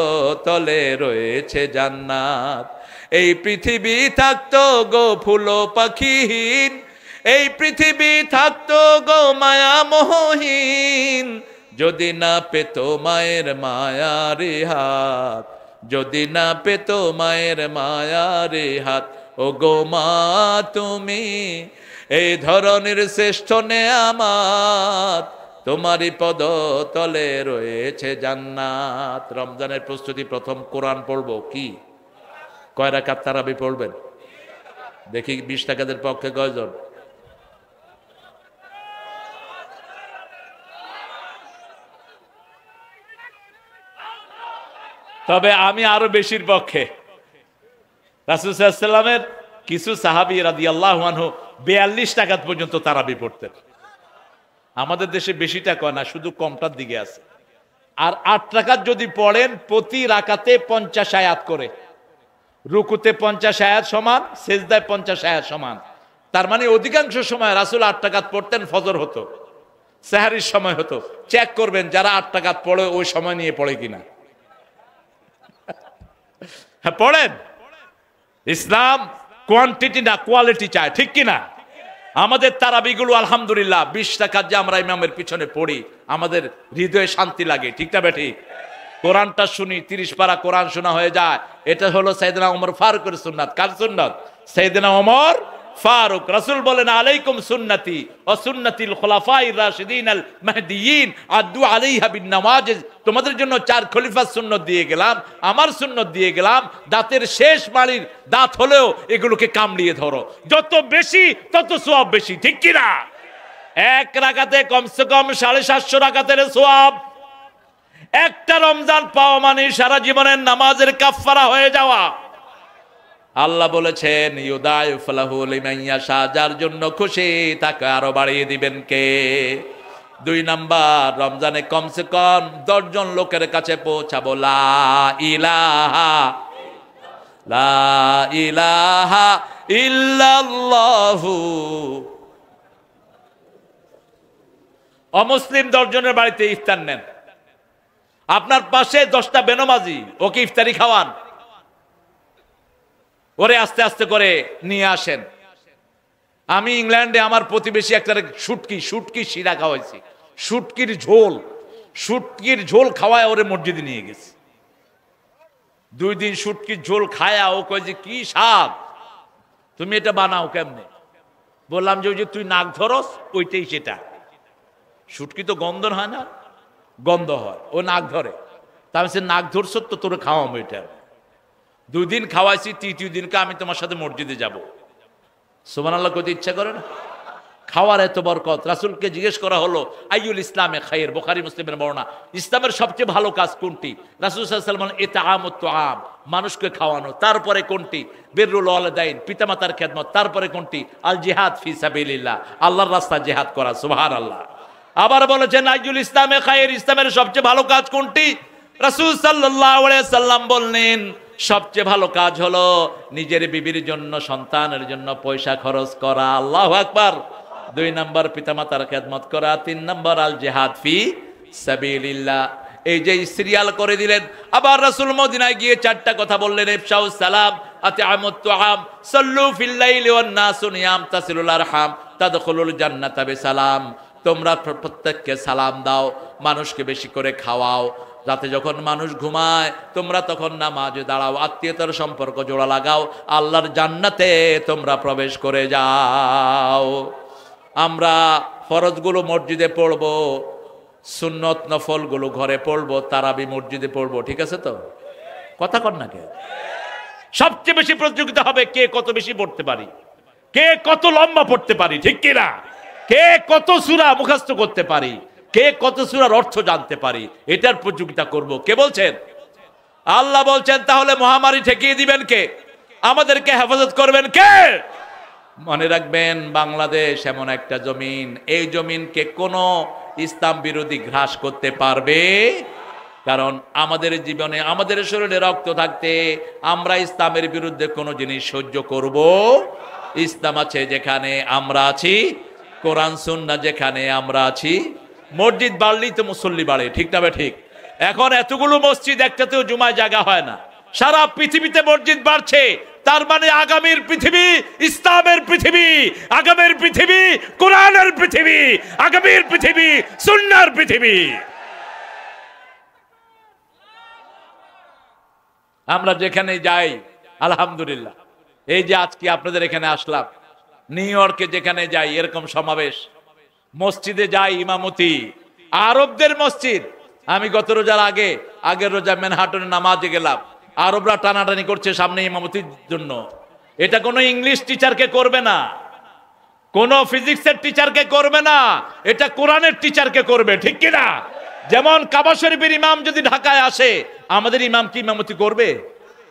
তলে রয়েছে জান্নাত। এই পৃথিবী থাকতো গো ফুল পাখিহীন, এই পৃথিবী থাকতো গো মায়া মোহহীন, যদি না পেত মায়ের মায়ারে হাত, যদি না পেত মায়ের মায়ারে হাত। ও গো মা তুমি এই ধরনের শ্রেষ্ঠ নেয়ামত, তোমারই পদ তলে রয়েছে জান্নাত। রমজানের প্রস্তুতি, প্রথম কোরআন পড়বো। কি কয় রাকাত তারাবি পড়বেন? দেখি 20 টাকাদের পক্ষে কয়জন? তবে আমি আরো বেশির পক্ষে। রাসূল সাল্লাল্লাহু আলাইহি ওয়াসাল্লামের কিছু সাহাবী রাদিয়াল্লাহু আনহু 42 টাকাত পর্যন্ত তারাবি পড়তেন। আমাদের দেশে বেশিটা কয় না, শুধু কমটার দিকে আছে। আর 8 রাকাত যদি পড়েন, প্রতি রাকাতে 50 আয়াত করে, রুকুতে 50 আয়াত সমান, সেজদায় 50 আয়াত সমান। তার মানে অধিকাংশ সময় রাসূল 8 রাকাত পড়তেন। ফজর হতো, সেহরির সময় হতো। চেক করবেন যারা 8 রাকাত পড়ে ওই সময় নিয়ে পড়ে কিনা। হ্যাঁ পড়েন। ইসলাম কোয়ান্টিটি না কোয়ালিটি চায়, ঠিক কিনা? আমাদের তারাবিগুলো আলহামদুলিল্লাহ 20 রাকাত যে আমরা ইমামের পিছনে পড়ি, আমাদের হৃদয়ে শান্তি লাগে। ঠিক না বেঠিক? কোরআনটা শুনি, 30 পারা কোরআন শোনা হয়ে যায়। এটা হলো সাইয়েদনা ওমর ফারুকের সুন্নাত। কার সুন্নাত? সাইয়েদনা ওমর ফারুক। রাসূল বলেন আলাইকুম সুন্নতি ওয়া সুন্নাতিল খুলাফায়ে রাশিদিন আল মাহদিয়িন আদু আলাইহা বিন নওয়াজিজ। তোমাদের জন্য 4 খলিফার সুন্নত দিয়ে গেলাম, আমার সুন্নত দিয়ে গেলাম। দাঁতের শেষ মাড়ির দাঁত হলেও এগুলোকে কামড়িয়ে ধরো, যত বেশি তত সওয়াব বেশি, ঠিক কি না? এক রাকাতে কমসে কম 750 রাকাতের সওয়াব। একটা রমজান পাওয়া মানে সারা জীবনের নামাজের কাফফারা হয়ে যাওয়া। আল্লাহ বলেছেন ইউদাইফ লাহু লিমান ইয়াশা, যার জন্য খুশি তাকে আরো বাড়িয়ে দিবেন কে? 2 নাম্বার, রমজানে কমসে কম 10 জন লোকের কাছে পৌঁছাবো লা ইলাহা ইল্লাল্লাহু। অমুসলিম 10 জনের বাড়িতে ইফতার নেন, আপনার পাশে 10টা বেনমাজি, ওকে ইফতারি খাওয়ান, ওরে আস্তে আস্তে করে নিয়ে আসেন। আমি ইংল্যান্ডে আমার প্রতিবেশী একটা শুটকি শিরা খাওয়াইছি, শুটকির ঝোল খাওয়ায় ওরে মসজিদে নিয়ে গেছি। 2 দিন শুটকির ঝোল খায়া ও কয় যে কি স্বাদ, তুমি এটা বানাও কেমনে? বললাম যে ওই যে তুই নাক ধরস ওইটাই সেটা। শুটকি তো গন্ধ হয় না, গন্ধ হয়, ও নাক ধরে। তা আমি নাক ধরছ তো তোরে খাওয়াবো এটা। 2 দিন খাওয়াইছি, 3য় দিনকে আমি তোমার সাথে মসজিদে যাব। সুবহানাল্লাহ কইতে ইচ্ছা করে না? খাওয়ার এত বরকত। রাসূলকে জিজ্ঞেস করা হলো আইয়ুল ইসলামে খায়র, বুখারী মুসলিমের বর্ণনা। ইসলামের সবচেয়ে ভালো কাজ কোনটি? রাসূল সাল্লাল্লাহু আলাইহি ওয়াসাল্লাম বলেন ইতআমুত তুআম, মানুষকে খাওয়ানো। তারপরে কোনটি? বিররুল ওয়ালিদাইন, পিতামাতার খেদমত। তারপরে কোনটি? আল জিহাদ ফি সাবিলিল্লাহ, আল্লাহর রাস্তায় জিহাদ করা। সুবহানাল্লাহ। আবার বলেছেন আইয়ুল ইসলামে খায়র, ইসলামের সবচেয়ে ভালো কাজ কোনটি? রাসূল সাল্লাল্লাহু আলাইহি ওয়াসাল্লাম বললেন সবচেয়ে ভালো কাজ হলো নিজের বিবির জন্য, সন্তানের জন্য পয়সা খরচ করা। আল্লাহু আকবার। 2 নাম্বার পিতামাতার খেদমত করা। 3 নাম্বার আল জিহাদ ফি সাবিলিল্লাহ। এই যে সিরিয়াল করে দিলেন। আবার রাসূল মদিনায় গিয়ে 4টা কথা বললেন, ইফশাউস সালাম, আতিআমুত তুআম, সাল্লু ফিল লাইলি ওয়ান নাসু নিয়াম, তাসিলুল আরহাম, তাদখুলুল জান্নাতা বিসালাম। তোমরা প্রত্যেককে সালাম দাও, মানুষকে বেশি করে খাওয়াও, যাতে যখন মানুষ ঘুমায় তোমরা তখন নামাজে দাঁড়াও, আত্মীয়তার সম্পর্ক জোড়া লাগাও, আল্লাহর জান্নাতে তোমরা প্রবেশ করে যাও। আমরা ফরজগুলো মসজিদে পড়বো, সুন্নত নফলগুলো ঘরে পড়বো, তারাবি মসজিদে পড়বো, ঠিক আছে তো? কথা কর না কে? সবচেয়ে বেশি প্রতিযোগিতা হবে কে কত বেশি পড়তে পারি, কে কত লম্বা পড়তে পারি, ঠিক কিনা? কে কত সূরা মুখস্থ করতে পারি, কে কত সূরার অর্থ জানতে পারি, এটার প্রতিযোগিতা করব। কে বলছেন? আল্লাহ বলছেন তাহলে মহামারী ঠেকিয়ে দিবেন কে? আমাদেরকে হেফাজত করবেন কে? মনে রাখবেন বাংলাদেশ এমন একটা জমিন, এই জমিনকে কোনো ইসলাম বিরোধী গ্রাস করতে পারবে? কারণ আমাদের জীবনে, আমাদের শরীরে রক্ত থাকতে আমরা ইসলামের বিরুদ্ধে কোনো জিনিস সহ্য করব? ইসলাম আছে যেখানে আমরা আছি, কোরআন সুন্নাহ যেখানে আমরা আছি। মসজিদ বাড়লেই তো মুসল্লি বাড়ে, ঠিক না? ঠিক। এখন এতগুলো মসজিদ, একটাতেও জুমায় জায়গা হয় না। সারা পৃথিবীতে মসজিদ বাড়ছে, তার মানে আগামীর পৃথিবী ইসলামের পৃথিবী, আগামীর পৃথিবী কোরআনের পৃথিবী, আগামীর পৃথিবী সুন্নাহর পৃথিবী। আমরা যেখানে যাই আলহামদুলিল্লাহ, এই যে আজকে আপনাদের এখানে আসলাম, নিউ ইয়র্কে যেখানে যাই এরকম সমাবেশ, মসজিদে যাই ইমামতি, আরবদের মসজিদ। আমি গত রোজার আগের রোজা ম্যানহাটনে নামাজে গেলাম, আরবরা টানাটানি করছে সামনে ইমামতির জন্য। এটা কোনো ইংলিশ টিচারকে করবে না, কোন ফিজিক্সের টিচারকে করবে না, এটা কোরআনের টিচারকে করবে, ঠিক কিনা? যেমন কাবা শরীফের ইমাম যদি ঢাকায় আসে, আমাদের ইমাম কি ইমামতি করবে?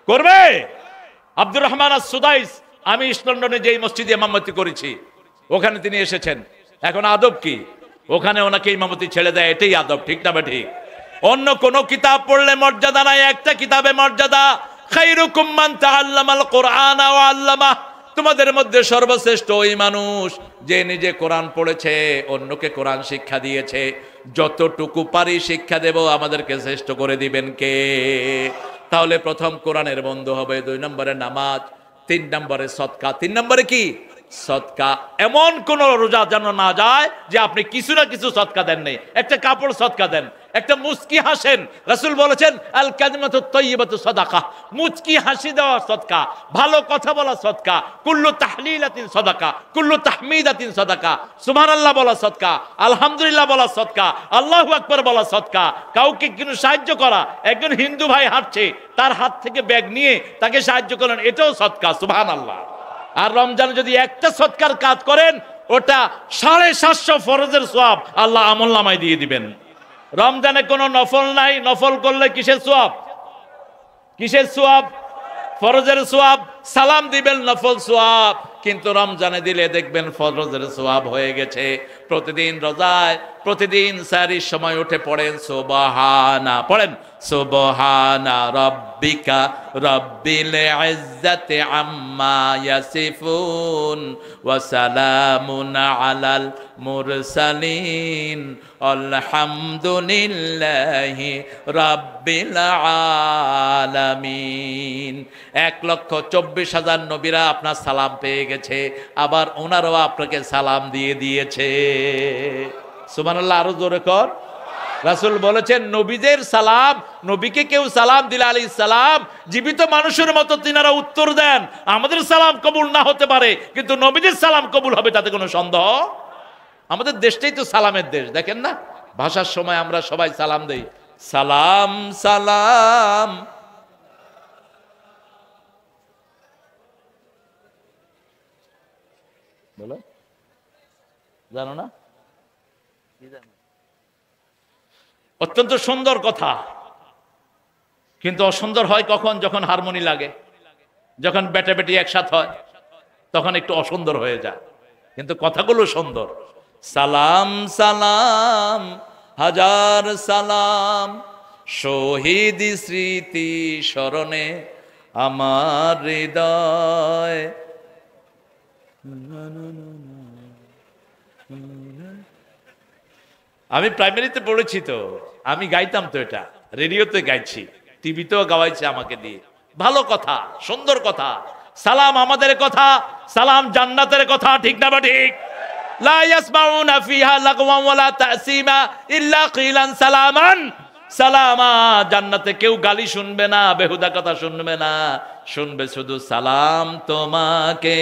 করবে? আব্দুর রহমান আস-সুদাইস, আমি ইস্ট লন্ডনে যেই মসজিদে ইমামতি করেছি ওখানে তিনি এসেছেন। এখন আদব কি? ওখানে ওনাকে ইমামতি ছেড়ে দেয়, এটাই আদব, ঠিক না? ঠিক। অন্য কোন কিতাব পড়লে মর্যাদা নাই, একটা কিতাবে মর্যাদা। খায়রুকুম মান তাআল্লামাল কুরআনা ওয়া আল্লামা, তোমাদের মধ্যে সর্বশ্রেষ্ঠ ওই মানুষ যে নিজে কোরআন পড়েছে, অন্যকে কোরআন শিক্ষা দিয়েছে। যতটুকু পারি শিক্ষা দেব, আমাদেরকে শ্রেষ্ঠ করে দিবেন কে? তাহলে প্রথম কোরআনের বন্ধু হবে, 2 নম্বরে নামাজ, 3 নম্বরে সদকা, 3 নম্বরে কি? সদকা এমন কোন রোজা যেন না যায় যে আপনি কিছু না কিছু সদকা দেন নেই। একটা কাপড় সদকা দেন, একটা মুচকি হাসেন। রাসূল বলেছেন আল কালিমাতুত তাইয়্যিবাতু সাদাকা, মুচকি হাসি দেওয়া সদকা, ভালো কথা বলা সদকা, কুল্লু তাহলিলাতিন সাদাকা, কুল্লু তাহমিদাতিন সাদাকা, সুবহানাল্লাহ বলা সদকা, আলহামদুলিল্লাহ বলা সদকা, আল্লাহু আকবার বলা সদকা। কাউকে কিন্তু সাহায্য করা, একজন হিন্দু ভাই হাঁটছে, তার হাত থেকে ব্যাগ নিয়ে তাকে সাহায্য করেন, এটাও সদকা, সুবহানাল্লাহ। আর রমজানে যদি একটা সদকার কাজ করেন, ওটা 750 ফরজের সওয়াব আল্লাহ আমলনামায় দিয়ে দিবেন। রমজানে কোনো নফল নাই, নফল করলে কিসের সওয়াব? কিসের সওয়াব? ফরজের সওয়াব। সালাম দিবেন নফল সওয়াব, কিন্তু রমজানে দিলে দেখবেন ফরজের সওয়াব হয়ে গেছে। প্রতিদিন রোজায়, প্রতিদিন সারির সময় উঠে পড়েন সুবহানা, পড়েন সুবহানা রাব্বিকা রাব্বিল ইজ্জাতি আম্মা ইয়াসিফুন ওয়া সালামুন আলাল মুরসালিন আলহামদুলিল্লাহি রাব্বিল আলামিন। 1,24,000 নবীরা আপনার সালাম পেয়ে গেছে, আবার ওনারাও আপনাকে সালাম দিয়ে দিয়েছে। সুবহানাল্লাহ, আরো জোরে কর। রাসূল বলেছেন নবীদের সালাম, নবীকে কেউ সালাম দিলে আলাইহিস সালাম জীবিত মানুষের মতো তিনারা উত্তর দেন। আমাদের সালাম কবুল না হতে পারে, কিন্তু নবীদের সালাম কবুল হবে, তাতে কোনো সন্দেহ। আমাদের দেশটাই তো সালামের দেশ, দেখেন না, ভাষার সময় আমরা সবাই সালাম দেই, সালাম সালাম। বলো, জানো না? অত্যন্ত সুন্দর কথা, কিন্তু অসুন্দর হয় কখন? যখন হারমোনি লাগে, যখন বেটা বেটি একসাথে হয়, তখন একটু অসুন্দর হয়ে যায়, কিন্তু কথাগুলো সুন্দর। সালাম সালাম হাজার সালাম, শহীদ স্মৃতি স্মরণে আমার হৃদয়। আমি প্রাইমারিতে পড়েছি, তো আমি গাইতাম, তো এটা রেডিওতে গাইছি, টিভিতেও গাওয়াইছে আমাকে দিয়ে। ভালো কথা, সুন্দর কথা। সালাম আমাদের কথা, সালাম জান্নাতের কথা, ঠিক না বা ঠিক? লা ইয়াসমাউনা ফিহা লাগওয়ান ওয়ালা তাসিমা ইল্লা কিলান সালামান সালামা। জান্নাতে কেউ গালি শুনবে না, বেহুদা কথা শুনবে না, শুনবে শুধু সালাম তোমাকে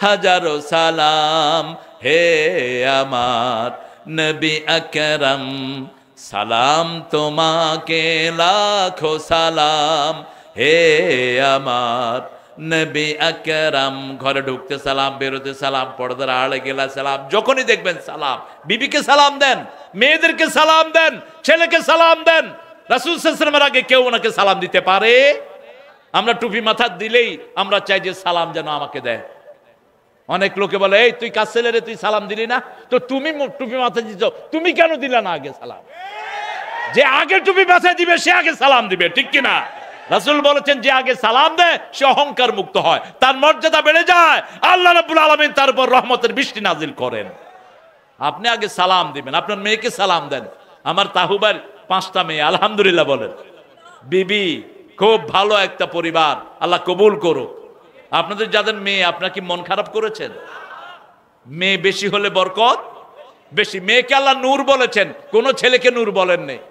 হাজারো সালাম হে আমার নবী আকরাম, সালাম তোমাকে লাখো সালাম হে আমার নবী আকরাম। ঘরে ঢুকতে সালাম, বেরোতে সালাম, পর্দার আড়ে গেলা সালাম, যখনই দেখবেন সালাম। বিবিকে সালাম দেন, মেয়েদেরকে সালাম দেন, ছেলেকে সালাম দেন। রাসূল সাল্লাল্লাহু আলাইহি ওয়াসাল্লামের আগে কেউ ওনাকে সালাম দিতে পারে? আমরা টুপি মাথা দিলেই আমরা চাই যে সালাম যেন আমাকে দেয়। অনেক লোকে বলে, এই তুই কাজ ছেলে রে, তুই সালাম দিলি না, তো তুমি টুপি মাথায় দিচ্ছ, তুমি কেন দিলা না আগে সালাম? যে আগে টুপি মাথায় দিবে সে আগে সালাম দিবে, ঠিক কিনা? রাসূল বলেছেন যে আগে সালাম দেয় সে অহংকার মুক্ত হয়, তার মর্যাদা বেড়ে যায়, আল্লাহ রাব্বুল আলামিন তার উপর রহমতের বৃষ্টি নাজিল করেন। আপনি আগে সালাম দিবেন, আপনার মেয়েকে সালাম দেন। আমার তাহুবার 5টা মেয়ে, আলহামদুলিল্লাহ বলেন। বিবি খুব ভালো একটা পরিবার, আল্লাহ কবুল করুক। আপনাদের যাদের মেয়ে, আপনারা কি মন খারাপ করেছেন? মেয়ে বেশি হলে বরকত বেশি। মেয়েকে আল্লাহ নূর বলেছেন, কোন ছেলেকে নূর বলেন নেই।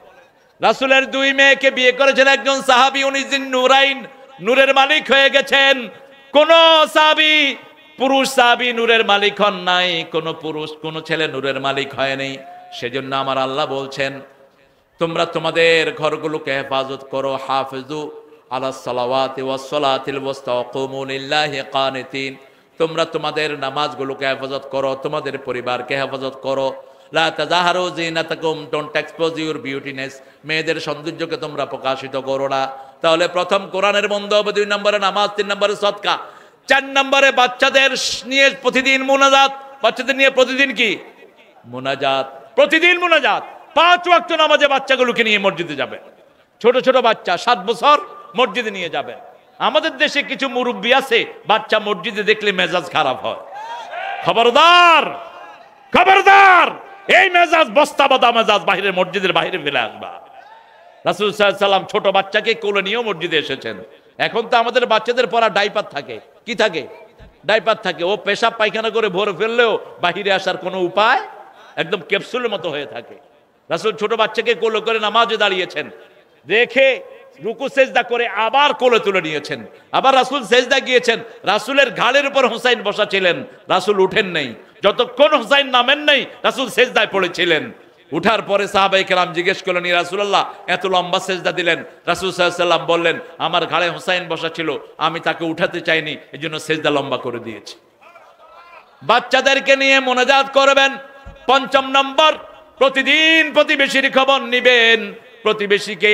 রাসূলের 2 মেয়েকে বিয়ে করেছেন একজন সাহাবী, উনি নূরাইন, নূরের মালিক হয়ে গেছেন। কোন সাহাবী, পুরুষ সাহাবী নূরের মালিক হন নাই, কোন ছেলে নূরের মালিক হয়নি। সেজন্য আমার আল্লাহ বলছেন, তোমরা তোমাদের ঘরগুলোকে হেফাজত করো, হাফিজু আলাস সালাওয়াতি ওয়াস সালাতিল ওয়াসতা ওয়া কুমু লিল্লাহি কানিতিন। তোমরা তোমাদের নামাজগুলোকে হেফাজত করো, তোমাদের পরিবারকে হেফাজত করো। লা তাজাহারু জিনাতাকুম, ডোন্ট এক্সপোজ ইউর বিউটিনেস। মেয়েদের সৌন্দর্যকে তোমরা প্রকাশিত করো না। তাহলে প্রথম কোরআনের বন্ধ হবে, 2 নম্বরে নামাজ, 3 নম্বরে সদকা, 4 নম্বরে বাচ্চাদের নিয়ে প্রতিদিন মুনাজাত। বাচ্চাদের নিয়ে প্রতিদিন কি মুনাজাত? প্রতিদিন মুনাজাত। 5 ওয়াক্ত নামাজে বাচ্চাগুলোকে নিয়ে মসজিদে যাবে। ছোট ছোট বাচ্চা 7 বছর মসজিদে নিয়ে যাবে। আমাদের দেশে কিছু মুরব্বী আছে, বাচ্চা মসজিদে দেখলে মেজাজ খারাপ হয়। খবরদার, খবরদার, এই মেজাজ বস্তা বাঁধা মেজাজ বাইরে, মসজিদের বাইরে ফেলে আসবা। রাসূল সাল্লাল্লাহু আলাইহি ওয়াসাল্লাম ছোট বাচ্চাকে কোলে নিয়েও মসজিদে এসেছেন। এখন তো আমাদের বাচ্চাদের পরা ডাইপার থাকে, কি থাকে? ডাইপার থাকে, ও পেশাব পায়খানা করে ভরে ফেললেও বাহিরে আসার কোনো উপায়, একদম ক্যাপসুলের মতো হয়ে থাকে। রাসূল ছোট বাচ্চাকে কোলে করে নামাজে দাঁড়িয়েছেন, রেখে রুকু সেজদা করে আবার কোলে তুলে নিয়েছেন। আবার রাসূল সেজদা গিয়েছেন, রাসূলের ঘাড়ের উপর হুসাইন বসা ছিলেন, রাসূল উঠেন নাই। যতক্ষণ হুসাইন নামেন নাই রাসূল সেজদায় পড়েছিলেন। উঠার পরে সাহাবায়ে কেরাম জিজ্ঞেস করলেন, ইয়া রাসূলুল্লাহ এত লম্বা সেজদা দিলেন? রাসূল সাল্লাল্লাহু আলাইহি ওয়াসাল্লাম বললেন, আমার ঘাড়ে হুসাইন বসা ছিল, আমি তাকে উঠাতে চাইনি, এজন্য সেজদা লম্বা করে দিয়েছি। বাচ্চাদেরকে নিয়ে মোনাজাত করবেন। ৫ম নম্বর, প্রতিদিন প্রতিবেশীর খবর নিবেন, প্রতিবেশীকে